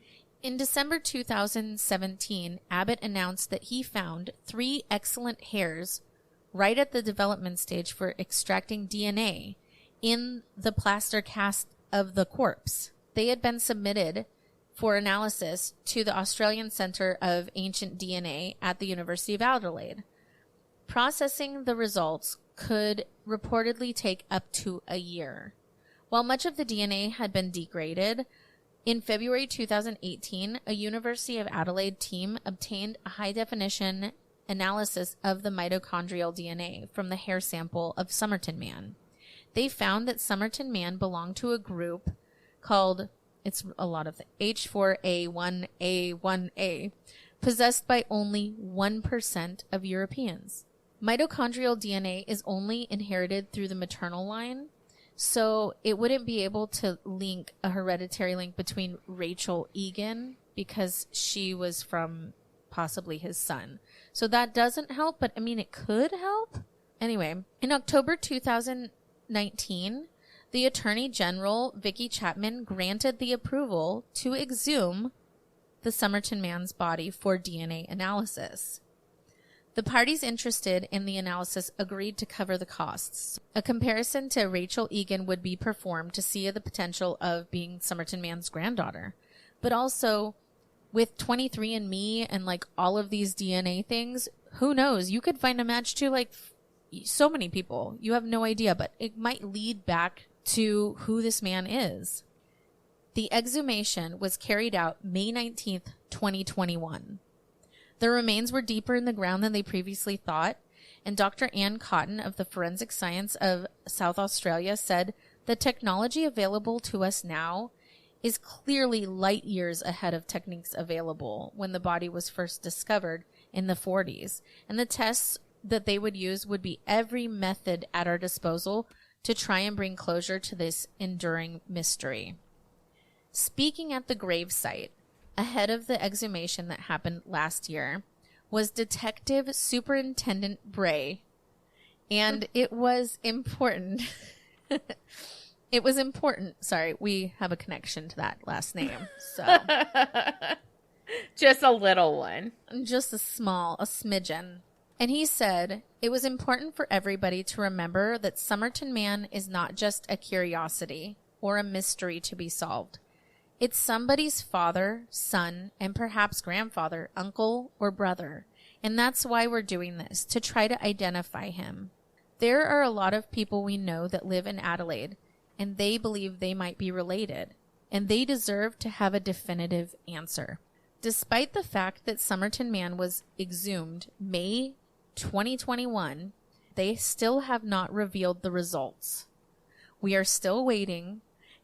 In December 2017, Abbott announced that he found 3 excellent hairs right at the development stage for extracting DNA in the plaster cast of the corpse. They had been submitted for analysis to the Australian Centre of Ancient DNA at the University of Adelaide. Processing the results could reportedly take up to a year. While much of the DNA had been degraded, in February 2018, a University of Adelaide team obtained a high-definition analysis of the mitochondrial DNA from the hair sample of Somerton Man. They found that Somerton Man belonged to a group called, it's a lot of the H4A1A1A, possessed by only 1% of Europeans. Mitochondrial DNA is only inherited through the maternal line, so it wouldn't be able to link a hereditary link between Rachel Egan because she was from possibly his son. So that doesn't help, but it could help. Anyway, in October 2019, the Attorney General, Vicky Chapman, granted the approval to exhume the Somerton Man's body for DNA analysis. The parties interested in the analysis agreed to cover the costs. A comparison to Rachel Egan would be performed to see the potential of being Somerton Man's granddaughter. But also, with 23andMe and all of these DNA things, who knows? You could find a match to so many people. You have no idea, but it might lead back to who this man is. The exhumation was carried out May 19th, 2021. The remains were deeper in the ground than they previously thought, and Dr. Anne Cotton of the Forensic Science of South Australia said the technology available to us now is clearly light years ahead of techniques available when the body was first discovered in the 40s, and the tests that they would use would be every method at our disposal to try and bring closure to this enduring mystery. Speaking at the gravesite, ahead of the exhumation that happened last year, was Detective Superintendent Bray. And it was important. It was important. Sorry, we have a connection to that last name. So Just a little one. just a smidgen. And he said, it was important for everybody to remember that Somerton Man is not just a curiosity or a mystery to be solved. It's somebody's father, son, and perhaps grandfather, uncle, or brother. And that's why we're doing this, to try to identify him. There are a lot of people we know that live in Adelaide, and they believe they might be related, and they deserve to have a definitive answer. Despite the fact that Somerton Man was exhumed May 2021, they still have not revealed the results. We are still waiting,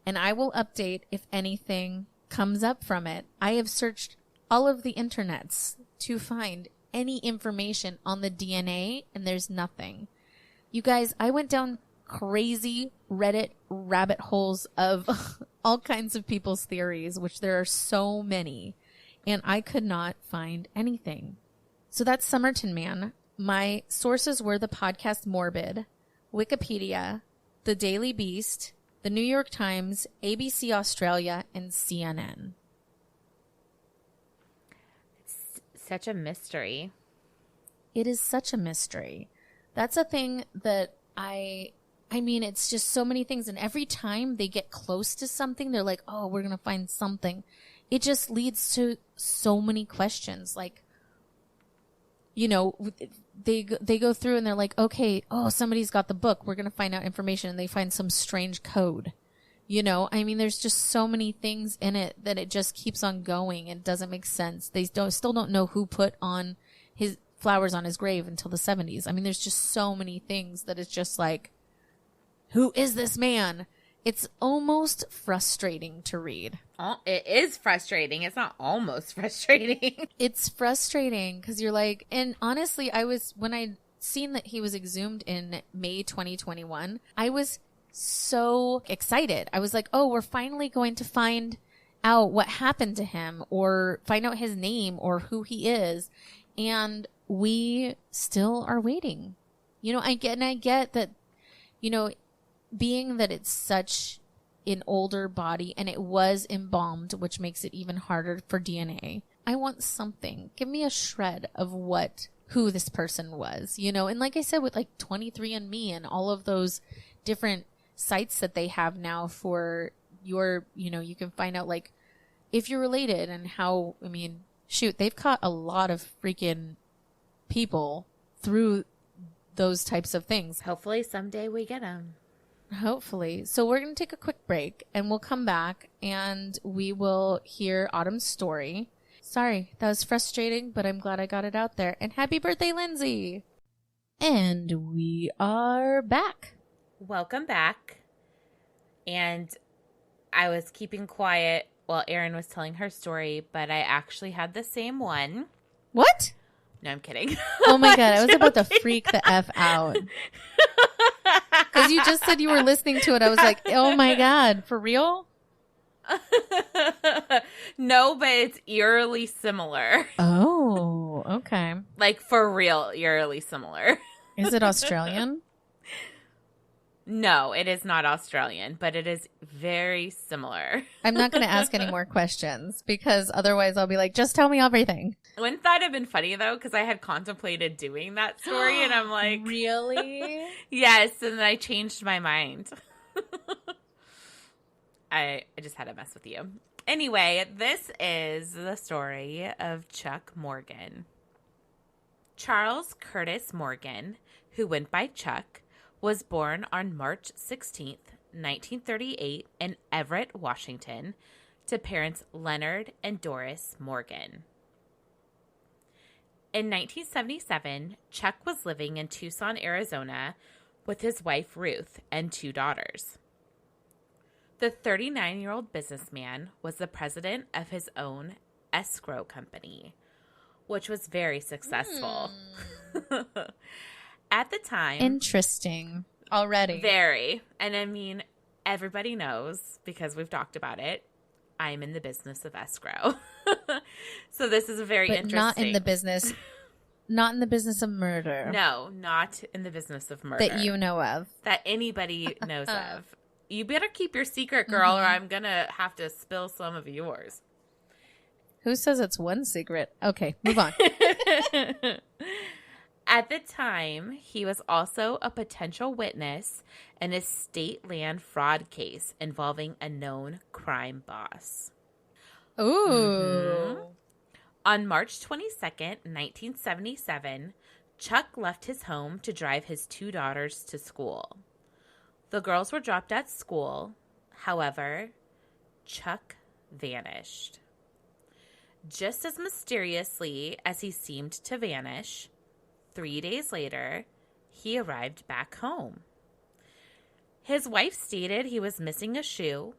and I will update if anything comes up from it. I have searched all of the internets to find any information on the DNA, and there's nothing. You guys, I went down crazy Reddit rabbit holes of all kinds of people's theories, which there are so many, and I could not find anything. So that's Somerton Man. My sources were the podcast Morbid, Wikipedia, The Daily Beast, The New York Times, ABC Australia, and CNN. It's such a mystery. It is such a mystery. That's a thing that I mean, it's just so many things. And every time they get close to something, they're like, oh, we're going to find something. It just leads to so many questions. Like, you know, they go through and they're like, okay, oh, somebody's got the book. We're going to find out information. And they find some strange code. You know, I mean, there's just so many things in it that it just keeps on going. It doesn't make sense. They still don't know who put on his flowers on his grave until the 70s. I mean, there's just so many things that it's just like, who is this man? It's almost frustrating to read. It is frustrating. It's not almost frustrating. It's frustrating because you're like, and honestly, when I seen that he was exhumed in May 2021, I was so excited. I was like, oh, we're finally going to find out what happened to him or find out his name or who he is. And we still are waiting. You know, I get that, you know, being that it's such an older body and it was embalmed, which makes it even harder for DNA. I want something. Give me a shred of who this person was, you know? And like I said, with like 23andMe and all of those different sites that they have now for your, you know, you can find out like if you're related and how, I mean, shoot, they've caught a lot of freaking people through those types of things. Hopefully someday we get them. Hopefully. So we're going to take a quick break and we'll come back and we will hear Autumn's story. Sorry, that was frustrating, but I'm glad I got it out there. And happy birthday, Lindsay. And we are back. Welcome back. And I was keeping quiet while Erin was telling her story, but I actually had the same one. What? No, I'm kidding. Oh my God, I was about to freak the F out. Because you just said you were listening to it. I was like, oh my God, for real? No, but it's eerily similar. Oh, okay. Like for real, eerily similar. Is it Australian? No, it is not Australian, but it is very similar. I'm not going to ask any more questions because otherwise I'll be like, just tell me everything. Wouldn't that have been funny though? Because I had contemplated doing that story and I'm like, really? Yes. And then I changed my mind. I just had to mess with you. Anyway, this is the story of Chuck Morgan. Charles Curtis Morgan, who went by Chuck, was born on March 16th, 1938 in Everett, Washington, to parents Leonard and Doris Morgan. In 1977, Chuck was living in Tucson, Arizona with his wife Ruth and 2 daughters. The 39-year-old businessman was the president of his own escrow company, which was very successful. At the time. Interesting. Already. Very. And I mean, everybody knows, because we've talked about it, I'm in the business of escrow. So this is a very but interesting. not in the business. Not in the business of murder. No, not in the business of murder. That you know of. That anybody knows of. You better keep your secret, girl, or I'm going to have to spill some of yours. Who says it's one secret? Okay, move on. At the time, he was also a potential witness in a state land fraud case involving a known crime boss. Ooh. On March 22nd, 1977, Chuck left his home to drive his 2 daughters to school. The girls were dropped at school. However, Chuck vanished. Just as mysteriously as he seemed to vanish, 3 days later, he arrived back home. His wife stated he was missing a shoe,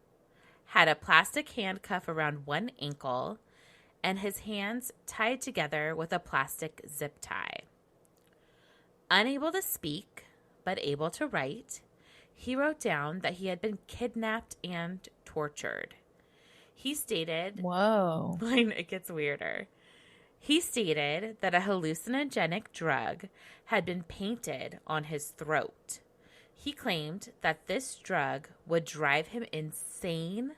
had a plastic handcuff around one ankle, and his hands tied together with a plastic zip tie. Unable to speak, but able to write, he wrote down that he had been kidnapped and tortured. He stated, Whoa. it gets weirder. He stated that a hallucinogenic drug had been painted on his throat. He claimed that this drug would drive him insane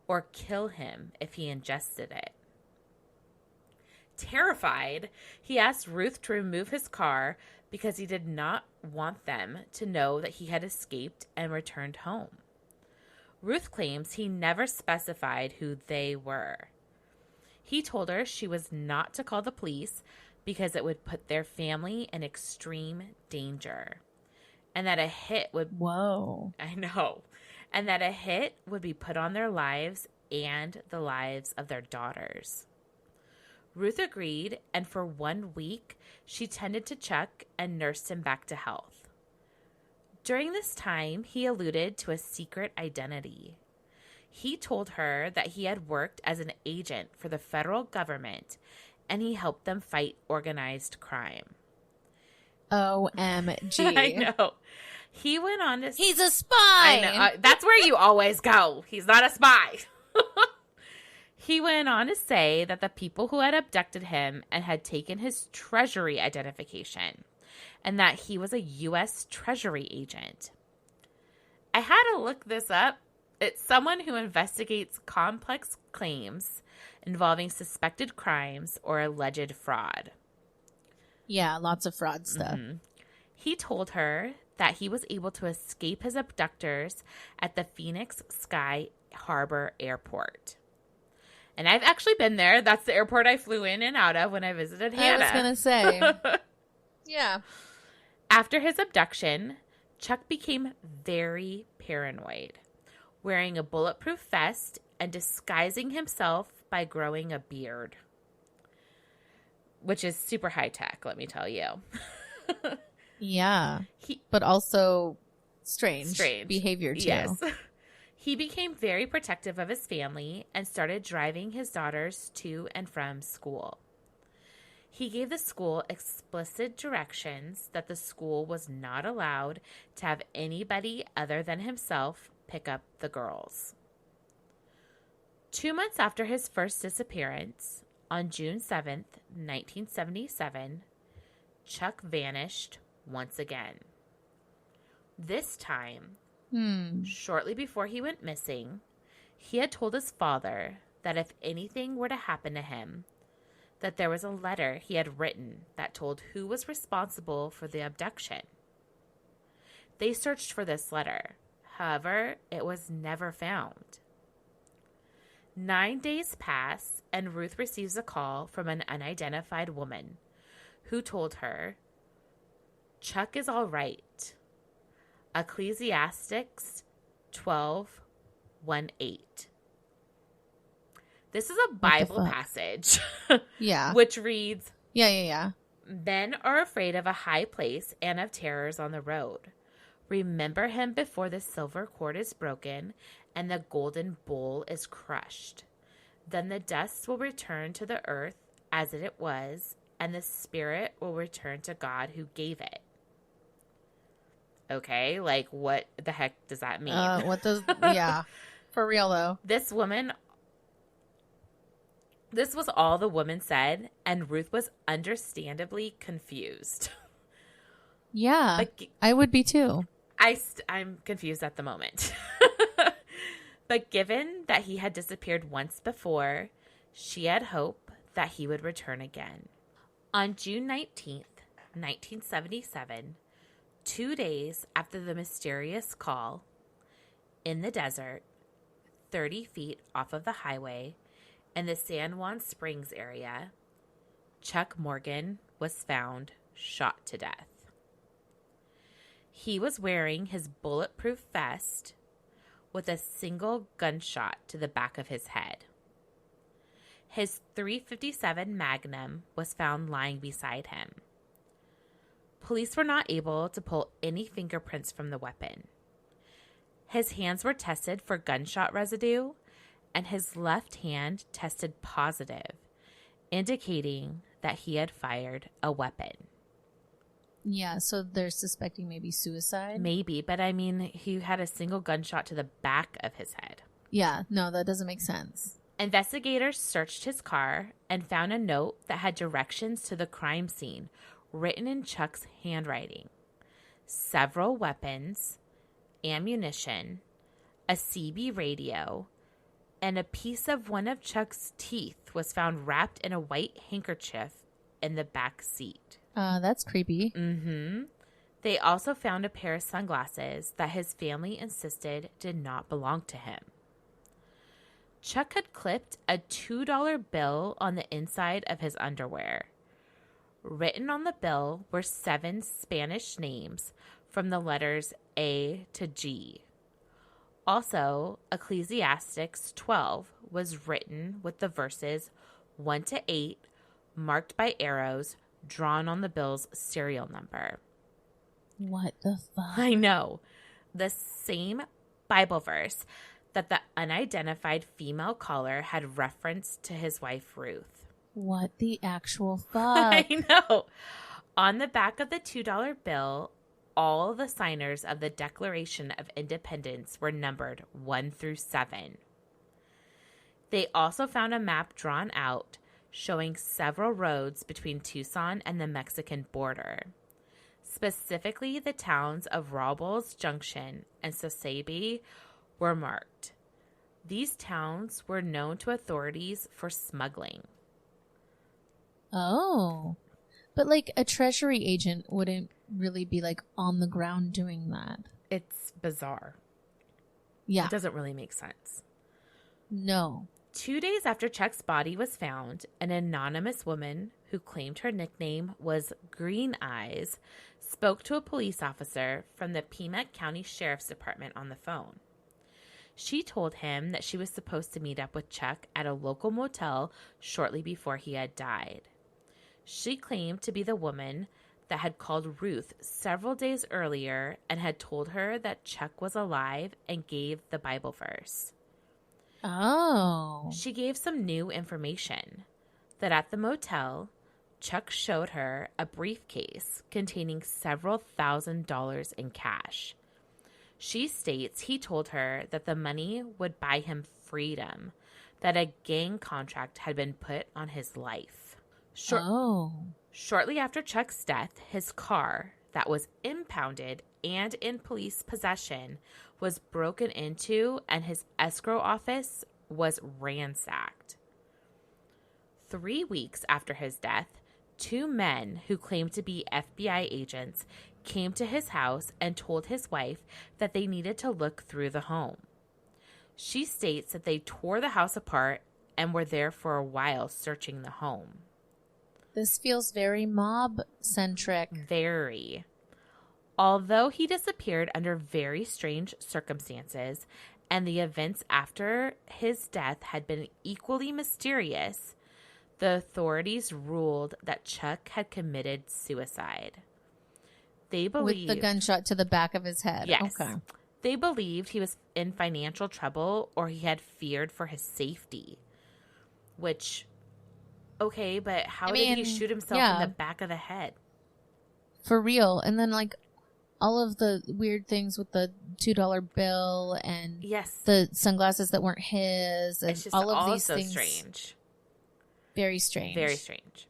or kill him if he ingested it. Terrified, he asked Ruth to remove his car because he did not want them to know that he had escaped and returned home. Ruth claims he never specified who they were. He told her she was not to call the police because it would put their family in extreme danger, and that a hit would... Whoa. I know. And that a hit would be put on their lives and the lives of their daughters. Ruth agreed, and for 1 week, she tended to Chuck and nursed him back to health. During this time, he alluded to a secret identity. He told her that he had worked as an agent for the federal government, and he helped them fight organized crime. OMG. I know. He went on to... He's a spy! I know. That's where you always go. He's not a spy. He went on to say that the people who had abducted him and had taken his treasury identification, and that he was a U.S. Treasury agent. I had to look this up. It's someone who investigates complex claims involving suspected crimes or alleged fraud. Yeah, lots of fraud stuff. Mm-hmm. He told her that he was able to escape his abductors at the Phoenix Sky Harbor Airport. And I've actually been there. That's the airport I flew in and out of when I visited Hannah. I was going to say. Yeah. After his abduction, Chuck became very paranoid, wearing a bulletproof vest and disguising himself by growing a beard, which is super high tech, let me tell you. Yeah. But also strange behavior, too. Yes. He became very protective of his family and started driving his daughters to and from school. He gave the school explicit directions that the school was not allowed to have anybody other than himself pick up the girls. 2 months after his first disappearance, on June 7th, 1977, Chuck vanished once again. This time, shortly before he went missing, he had told his father that if anything were to happen to him, that there was a letter he had written that told who was responsible for the abduction. They searched for this letter. However, it was never found. 9 days pass, and Ruth receives a call from an unidentified woman who told her, Chuck is all right. Ecclesiastics 12:1-8. This is a Bible passage. Yeah. Which reads, Yeah. Men are afraid of a high place and of terrors on the road. Remember him before the silver cord is broken and the golden bowl is crushed. Then the dust will return to the earth as it was, and the spirit will return to God who gave it. Okay, like what the heck does that mean? Yeah, for real though. This was all the woman said, and Ruth was understandably confused. Yeah, But I would be too. I'm confused at the moment. But given that he had disappeared once before, she had hope that he would return again. On June 19th, 1977, 2 days after the mysterious call, in the desert, 30 feet off of the highway, in the San Juan Springs area, Chuck Morgan was found shot to death. He was wearing his bulletproof vest with a single gunshot to the back of his head. His .357 Magnum was found lying beside him. Police were not able to pull any fingerprints from the weapon. His hands were tested for gunshot residue, and his left hand tested positive, indicating that he had fired a weapon. Yeah, so they're suspecting maybe suicide? Maybe, but I mean, he had a single gunshot to the back of his head. Yeah, no, that doesn't make sense. Investigators searched his car and found a note that had directions to the crime scene written in Chuck's handwriting. Several weapons, ammunition, a CB radio, and a piece of one of Chuck's teeth was found wrapped in a white handkerchief in the back seat. That's creepy. Mm-hmm. They also found a pair of sunglasses that his family insisted did not belong to him. Chuck had clipped a $2 bill on the inside of his underwear. Written on the bill were 7 Spanish names from the letters A to G. Also, Ecclesiastes 12 was written with the verses 1 to 8 marked by arrows drawn on the bill's serial number. What the fuck? I know. The same Bible verse that the unidentified female caller had referenced to his wife, Ruth. What the actual fuck? I know. On the back of the $2 bill, all the signers of the Declaration of Independence were numbered 1 through 7. They also found a map drawn out showing several roads between Tucson and the Mexican border. Specifically, the towns of Robles Junction and Sosabe were marked. These towns were known to authorities for smuggling. Oh. But like a treasury agent wouldn't really be like on the ground doing that. It's bizarre. Yeah. It doesn't really make sense. No. 2 days after Chuck's body was found, an anonymous woman who claimed her nickname was Green Eyes spoke to a police officer from the Pima County Sheriff's Department on the phone. She told him that she was supposed to meet up with Chuck at a local motel shortly before he had died. She claimed to be the woman that had called Ruth several days earlier and had told her that Chuck was alive and gave the Bible verse. Oh. She gave some new information that at the motel, Chuck showed her a briefcase containing several $1,000s in cash. She states he told her that the money would buy him freedom, that a gang contract had been put on his life. Shortly after Chuck's death, his car that was impounded and in police possession was broken into and his escrow office was ransacked. 3 weeks after his death, 2 men who claimed to be FBI agents came to his house and told his wife that they needed to look through the home. She states that they tore the house apart and were there for a while searching the home. This feels very mob-centric. Very. Although he disappeared under very strange circumstances and the events after his death had been equally mysterious, the authorities ruled that Chuck had committed suicide. They believed, with the gunshot to the back of his head. Yes. Okay. They believed he was in financial trouble or he had feared for his safety, which Okay, but how I did he mean, shoot himself yeah. in the back of the head? For real. And then, like, all of the weird things with the $2 bill and Yes. the sunglasses that weren't his, and It's just all of all these so things. strange. Very strange. Very strange.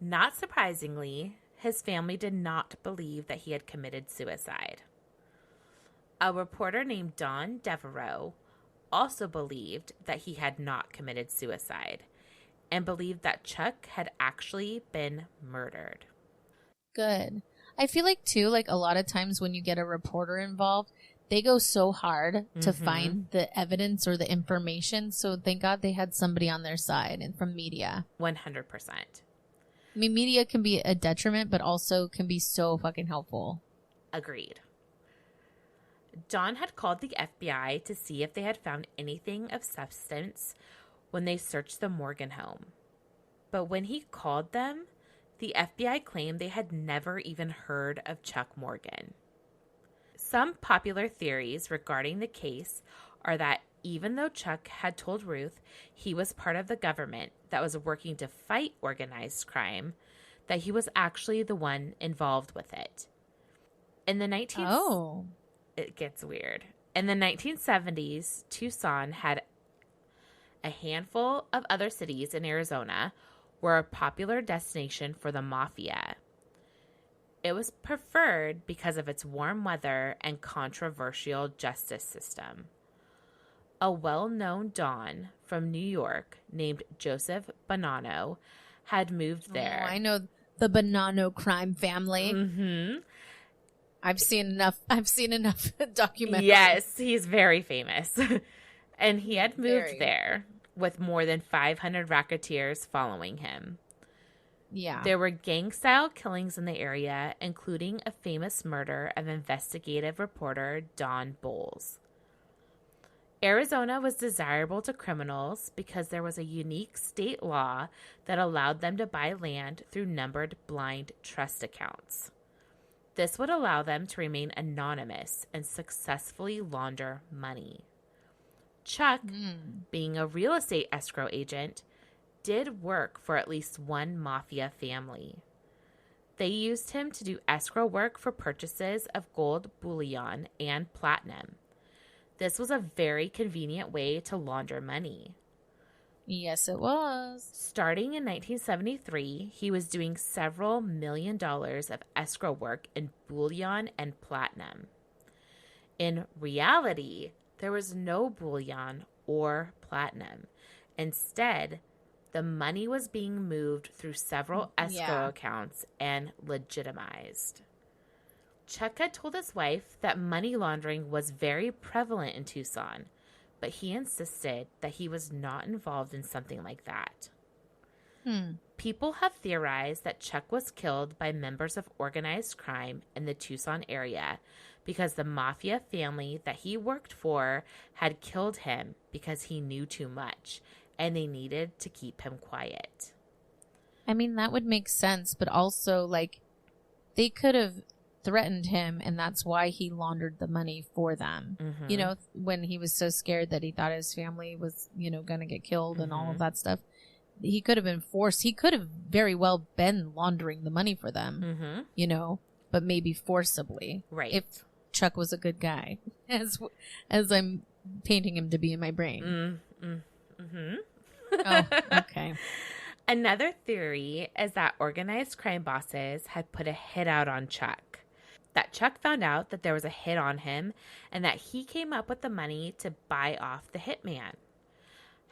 Not surprisingly, his family did not believe that he had committed suicide. A reporter named Don Devereaux also believed that he had not committed suicide and believed that Chuck had actually been murdered. Good. I feel like, too, like, a lot of times when you get a reporter involved, they go so hard to find the evidence or the information. So thank God they had somebody on their side and from media. 100%. I mean, media can be a detriment, but also can be so fucking helpful. Agreed. Don had called the FBI to see if they had found anything of substance when they searched the Morgan home. But when he called them, the FBI claimed they had never even heard of Chuck Morgan. Some popular theories regarding the case are that even though Chuck had told Ruth he was part of the government that was working to fight organized crime, that he was actually the one involved with it. In the It gets weird. In the 1970s, Tucson had a handful of other cities in Arizona were a popular destination for the mafia. It was preferred because of its warm weather and controversial justice system. A well-known Don from New York named Joseph Bonanno had moved there. Oh, I know the Bonanno crime family. Mm-hmm. I've seen enough documentaries. Yes, he's very famous. And he had moved Very. there with more than 500 racketeers following him. Yeah. There were gang-style killings in the area, including a famous murder of investigative reporter Don Bowles. Arizona was desirable to criminals because there was a unique state law that allowed them to buy land through numbered blind trust accounts. This would allow them to remain anonymous and successfully launder money. Chuck, being a real estate escrow agent, did work for at least one mafia family. They used him to do escrow work for purchases of gold bullion and platinum. This was a very convenient way to launder money. Yes, it was. Starting in 1973, he was doing several $1 million of escrow work in bullion and platinum. In reality, there was no bullion or platinum. Instead, the money was being moved through several escrow accounts and legitimized. Chuck had told his wife that money laundering was very prevalent in Tucson, but he insisted that he was not involved in something like that. People have theorized that Chuck was killed by members of organized crime in the Tucson area because the mafia family that he worked for had killed him because he knew too much, and they needed to keep him quiet. I mean, that would make sense, but also, like, they could have threatened him, and that's why he laundered the money for them. You know, when he was so scared that he thought his family was, you know, going to get killed and all of that stuff. He could have been forced. He could have very well been laundering the money for them, you know, but maybe forcibly. Right. If Chuck was a good guy, as I'm painting him to be in my brain. Oh, okay. Another theory is that organized crime bosses had put a hit out on Chuck. That Chuck found out that there was a hit on him and that he came up with the money to buy off the hitman.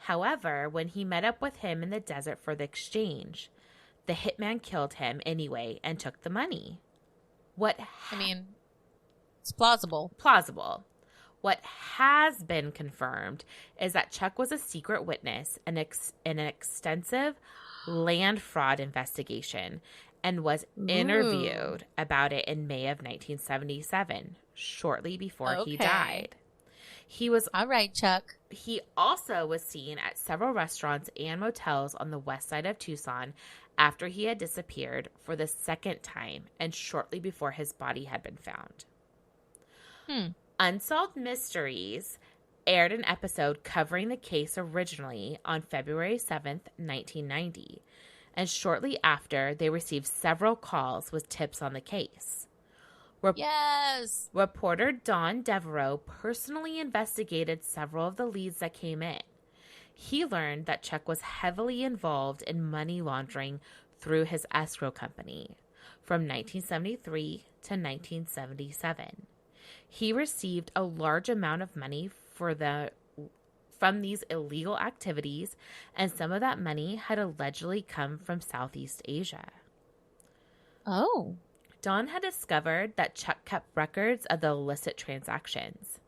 However, when he met up with him in the desert for the exchange, the hitman killed him anyway and took the money. I mean, it's plausible. What has been confirmed is that Chuck was a secret witness in an extensive land fraud investigation and was interviewed about it in May of 1977, shortly before he died. He was all right, Chuck. He also was seen at several restaurants and motels on the west side of Tucson after he had disappeared for the second time and shortly before his body had been found. Unsolved Mysteries aired an episode covering the case originally on February 7th, 1990. And shortly after, they received several calls with tips on the case. Yes. Reporter Don Devereaux personally investigated several of the leads that came in. He learned that Chuck was heavily involved in money laundering through his escrow company from 1973 to 1977. He received a large amount of money from these illegal activities, and some of that money had allegedly come from Southeast Asia. Oh. Don had discovered that Chuck kept records of the illicit transactions.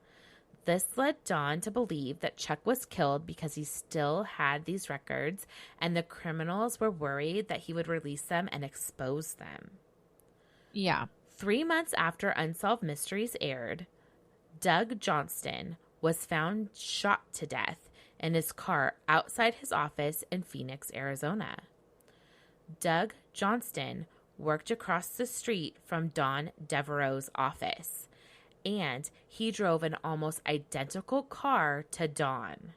This led Don to believe that Chuck was killed because he still had these records, and the criminals were worried that he would release them and expose them. Yeah. 3 months after Unsolved Mysteries aired, Doug Johnston was found shot to death in his car outside his office in Phoenix, Arizona. Doug Johnston worked across the street from Don Devereaux's office, and he drove an almost identical car to Don.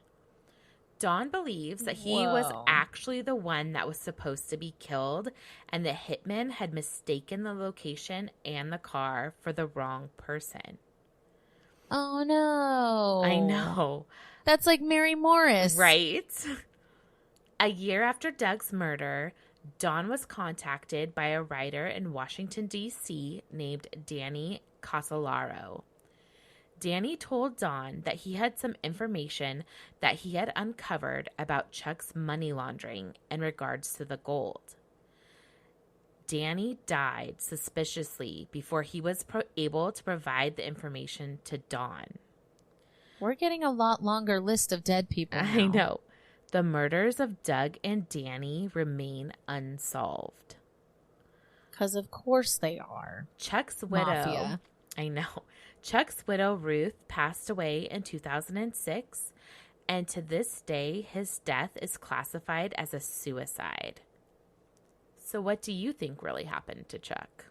Don believes that he was actually the one that was supposed to be killed, and the hitman had mistaken the location and the car for the wrong person. Oh, no. I know. That's like Mary Morris. Right? A year after Doug's murder, Don was contacted by a writer in Washington, D.C. named Danny Casolaro. Danny told Don that he had some information that he had uncovered about Chuck's money laundering in regards to the gold. Danny died suspiciously before he was able to provide the information to Don. We're getting a lot longer list of dead people now. I know. The murders of Doug and Danny remain unsolved. Because of course they are. Chuck's widow. Mafia. I know. Chuck's widow, Ruth, passed away in 2006, and to this day, his death is classified as a suicide. So what do you think really happened to Chuck?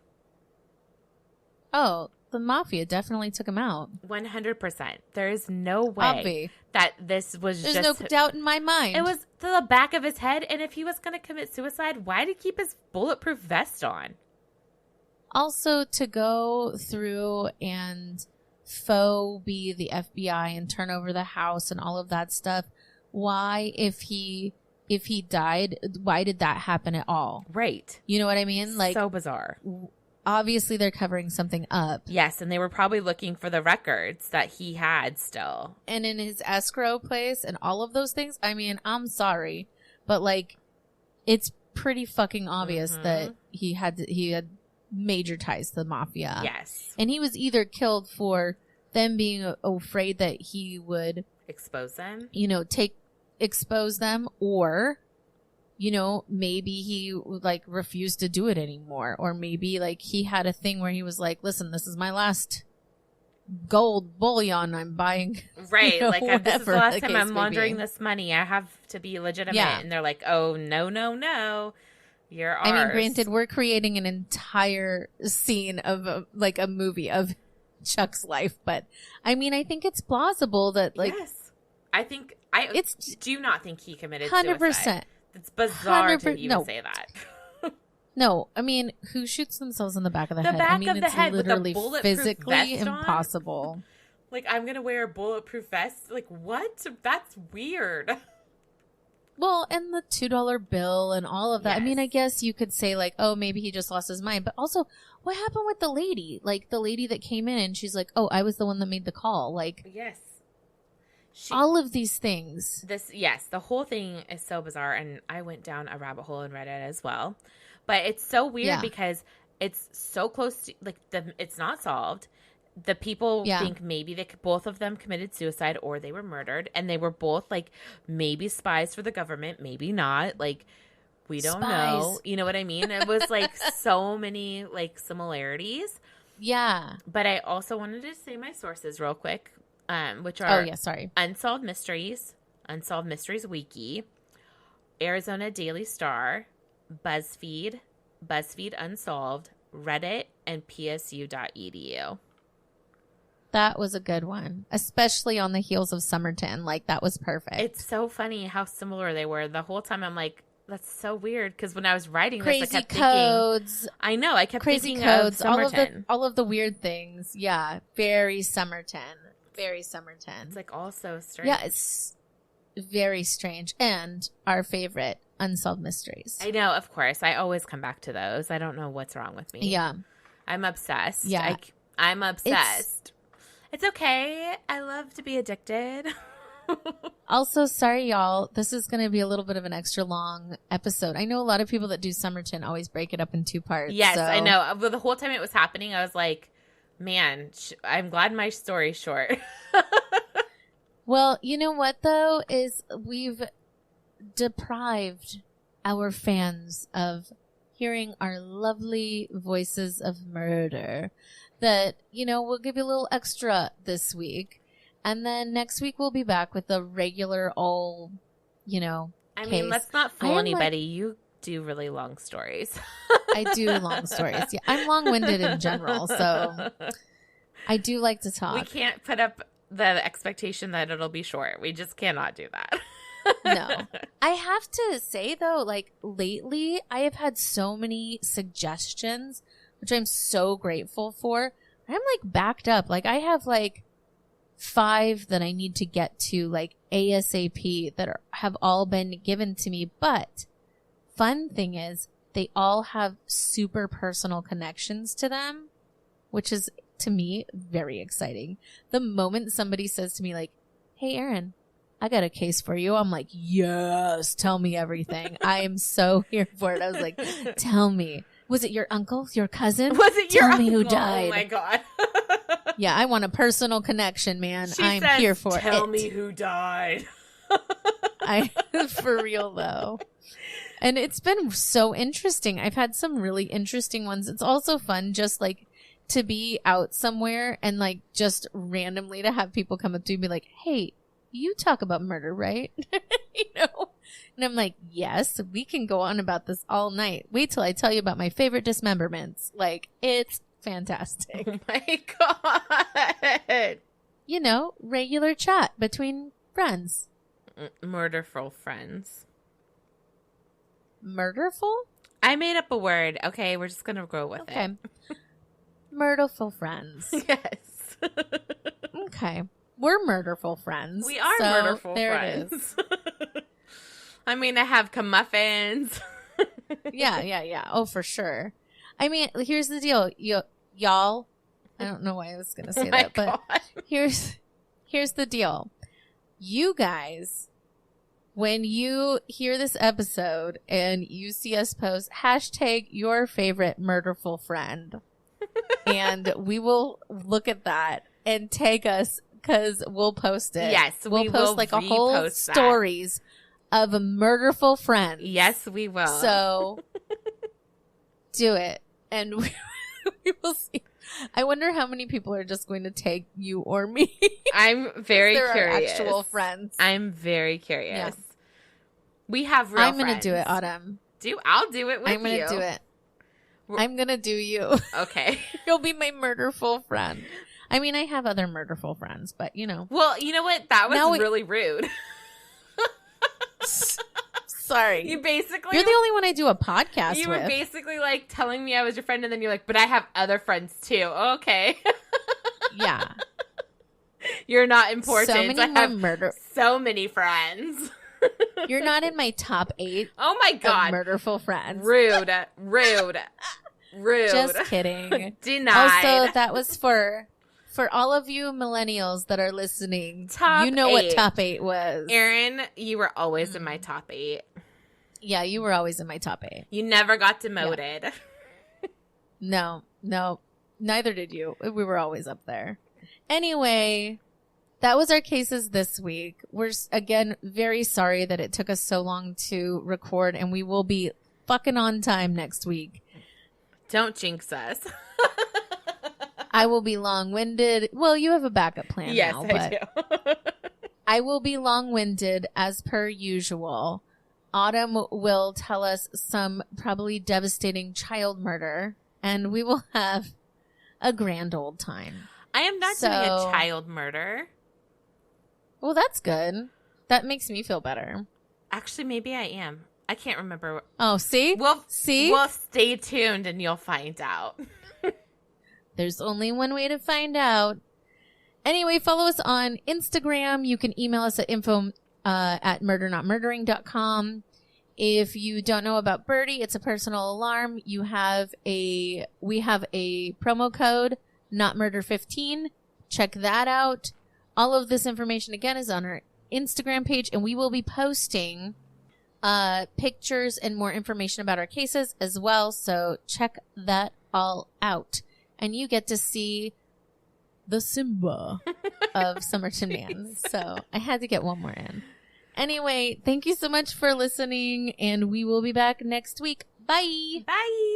Oh, the mafia definitely took him out. 100%. There is no way that this was There's just... no doubt in my mind. It was to the back of his head, and if he was going to commit suicide, why did he keep his bulletproof vest on? Also, to go through and faux be the FBI and turn over the house and all of that stuff, why, if he died, why did that happen at all? Right. You know what I mean? Like, so bizarre. Obviously, they're covering something up. Yes, and they were probably looking for the records that he had still. And in his escrow place and all of those things, I mean, I'm sorry, but like, it's pretty fucking obvious that he had major ties to the mafia. Yes. And he was either killed for them being afraid that he would expose them, expose them, or, maybe he like refused to do it anymore. Or maybe like he had a thing where he was like, listen, this is my last gold bullion I'm buying. Right. This is the last time I'm laundering be. This money. I have to be legitimate. Yeah. And they're like, oh, no. You're ours. I mean, granted, we're creating an entire scene of a movie of Chuck's life, but I mean, I think it's plausible that yes, I do not think he committed 100%. Suicide. It's bizarre to even say that. No, I mean, who shoots themselves in the back of the head? Back I mean, of the it's head literally with a bulletproof physically vest on? impossible. Like, I'm gonna wear a bulletproof vest. Like, what? That's weird. Well, and the $2 bill and all of that. Yes. I mean, I guess you could say like, oh, maybe he just lost his mind. But also, what happened with the lady? Like, the lady that came in and she's like, oh, I was the one that made the call. Like, yes. All of these things. The whole thing is so bizarre. And I went down a rabbit hole and read it as well. But it's so weird because it's so close to, like, it's not solved. The people think maybe both of them committed suicide or they were murdered. And they were both, like, maybe spies for the government, maybe not. Like, we don't know. You know what I mean? It was, like, so many, like, similarities. Yeah. But I also wanted to say my sources real quick, which are Unsolved Mysteries, Unsolved Mysteries Wiki, Arizona Daily Star, BuzzFeed, BuzzFeed Unsolved, Reddit, and psu.edu. That was a good one, especially on the heels of Somerton. Like, that was perfect. It's so funny how similar they were. The whole time I'm like, that's so weird. Because when I was writing this, I crazy kept codes. thinking, I know, I kept Crazy thinking codes. of Somerton. All of the weird things. Yeah. Very Somerton. Very Somerton. It's like all so strange. Yeah, it's very strange. And our favorite, Unsolved Mysteries. I know, of course. I always come back to those. I don't know what's wrong with me. Yeah. I'm obsessed. Yeah. I'm obsessed. It's okay. I love to be addicted. Also, sorry, y'all. This is going to be a little bit of an extra long episode. I know a lot of people that do Somerton always break it up in 2 parts. Yes, so. I know. But the whole time it was happening, I was like, man, I'm glad my story's short. Well, you know what, though, is we've deprived our fans of hearing our lovely voices of murder. That, we'll give you a little extra this week. And then next week we'll be back with a regular old, I case. mean, let's not fool I am anybody. You do really long stories. I do long stories. Yeah, I'm long-winded in general, so I do like to talk. We can't put up the expectation that it'll be short. We just cannot do that. No. I have to say, though, like, lately, I have had so many suggestions, which I'm so grateful for. I'm, like, backed up. Like, I have, like, 5 that I need to get to, like, ASAP that have all been given to me. But fun thing is, they all have super personal connections to them, which is, to me, very exciting. The moment somebody says to me, like, hey, Erin, I got a case for you. I'm like, yes, tell me everything. I am so here for it. I was like, tell me. Was it your uncle, your cousin? Was it your Tell uncle? me who died. Oh, my God. Yeah, I want a personal connection, man. She I'm says, here for it. Tell me who died. For real, though. And it's been so interesting. I've had some really interesting ones. It's also fun just, like, to be out somewhere and, like, just randomly to have people come up to me and be like, hey, you talk about murder, right? And I'm like, yes, we can go on about this all night. Wait till I tell you about my favorite dismemberments. Like, it's fantastic. Oh my God. Regular chat between friends. Murderful friends. Murderful? I made up a word. Okay, we're just going to go with it. Murderful friends. Yes. Okay. We're murderful friends. We are so murderful there friends. It is. I mean, I have comeuppance. Yeah. Oh, for sure. I mean, here's the deal. Y'all, I don't know why I was going to say that, but here's the deal. You guys, when you hear this episode and you see us post hashtag your favorite murderful friend, and we will look at that and tag us because we'll post it. Yes, we'll post like a whole stories of murderful friends. Yes, we will. So do it, and we will see. I wonder how many people are just going to tag you or me. I'm very curious. Actual friends. I'm very curious. Yeah. We have real I'm going to friends. do it, Autumn. I'll do it with you. I'm going to do it. I'm going to do you. Okay. You'll be my murderful friend. I mean, I have other murderful friends, but Well, you know what? That was really rude. Sorry. You're the only one I do a podcast with. You were basically like telling me I was your friend, and then you're like, but I have other friends too. Okay. Yeah. You're not important. So many I have murder. So many friends. You're not in my top 8. Oh my God. Of murderful friends. Rude. Just kidding. Denied. Also, that was for all of you millennials that are listening. Top you know 8. what top 8 was. Erin, you were always in my top 8. Yeah, you were always in my top 8. You never got demoted. Yeah. No. Neither did you. We were always up there. Anyway, that was our cases this week. We're, again, very sorry that it took us so long to record, and we will be fucking on time next week. Don't jinx us. I will be long-winded. Well, you have a backup plan yes, now. I do. I will be long-winded as per usual. Autumn will tell us some probably devastating child murder, and we will have a grand old time. I am not doing a child murder. Well, that's good. That makes me feel better. Actually, maybe I am. I can't remember. Oh, see? Well, stay tuned and you'll find out. There's only one way to find out. Anyway, follow us on Instagram. You can email us at info@murdernotmurdering.com. If you don't know about Birdie, it's a personal alarm. We have a promo code, NotMurder15. Check that out. All of this information, again, is on our Instagram page, and we will be posting pictures and more information about our cases as well. So check that all out. And you get to see the Simba of Somerton Man. So I had to get one more in. Anyway, thank you so much for listening, and we will be back next week. Bye. Bye.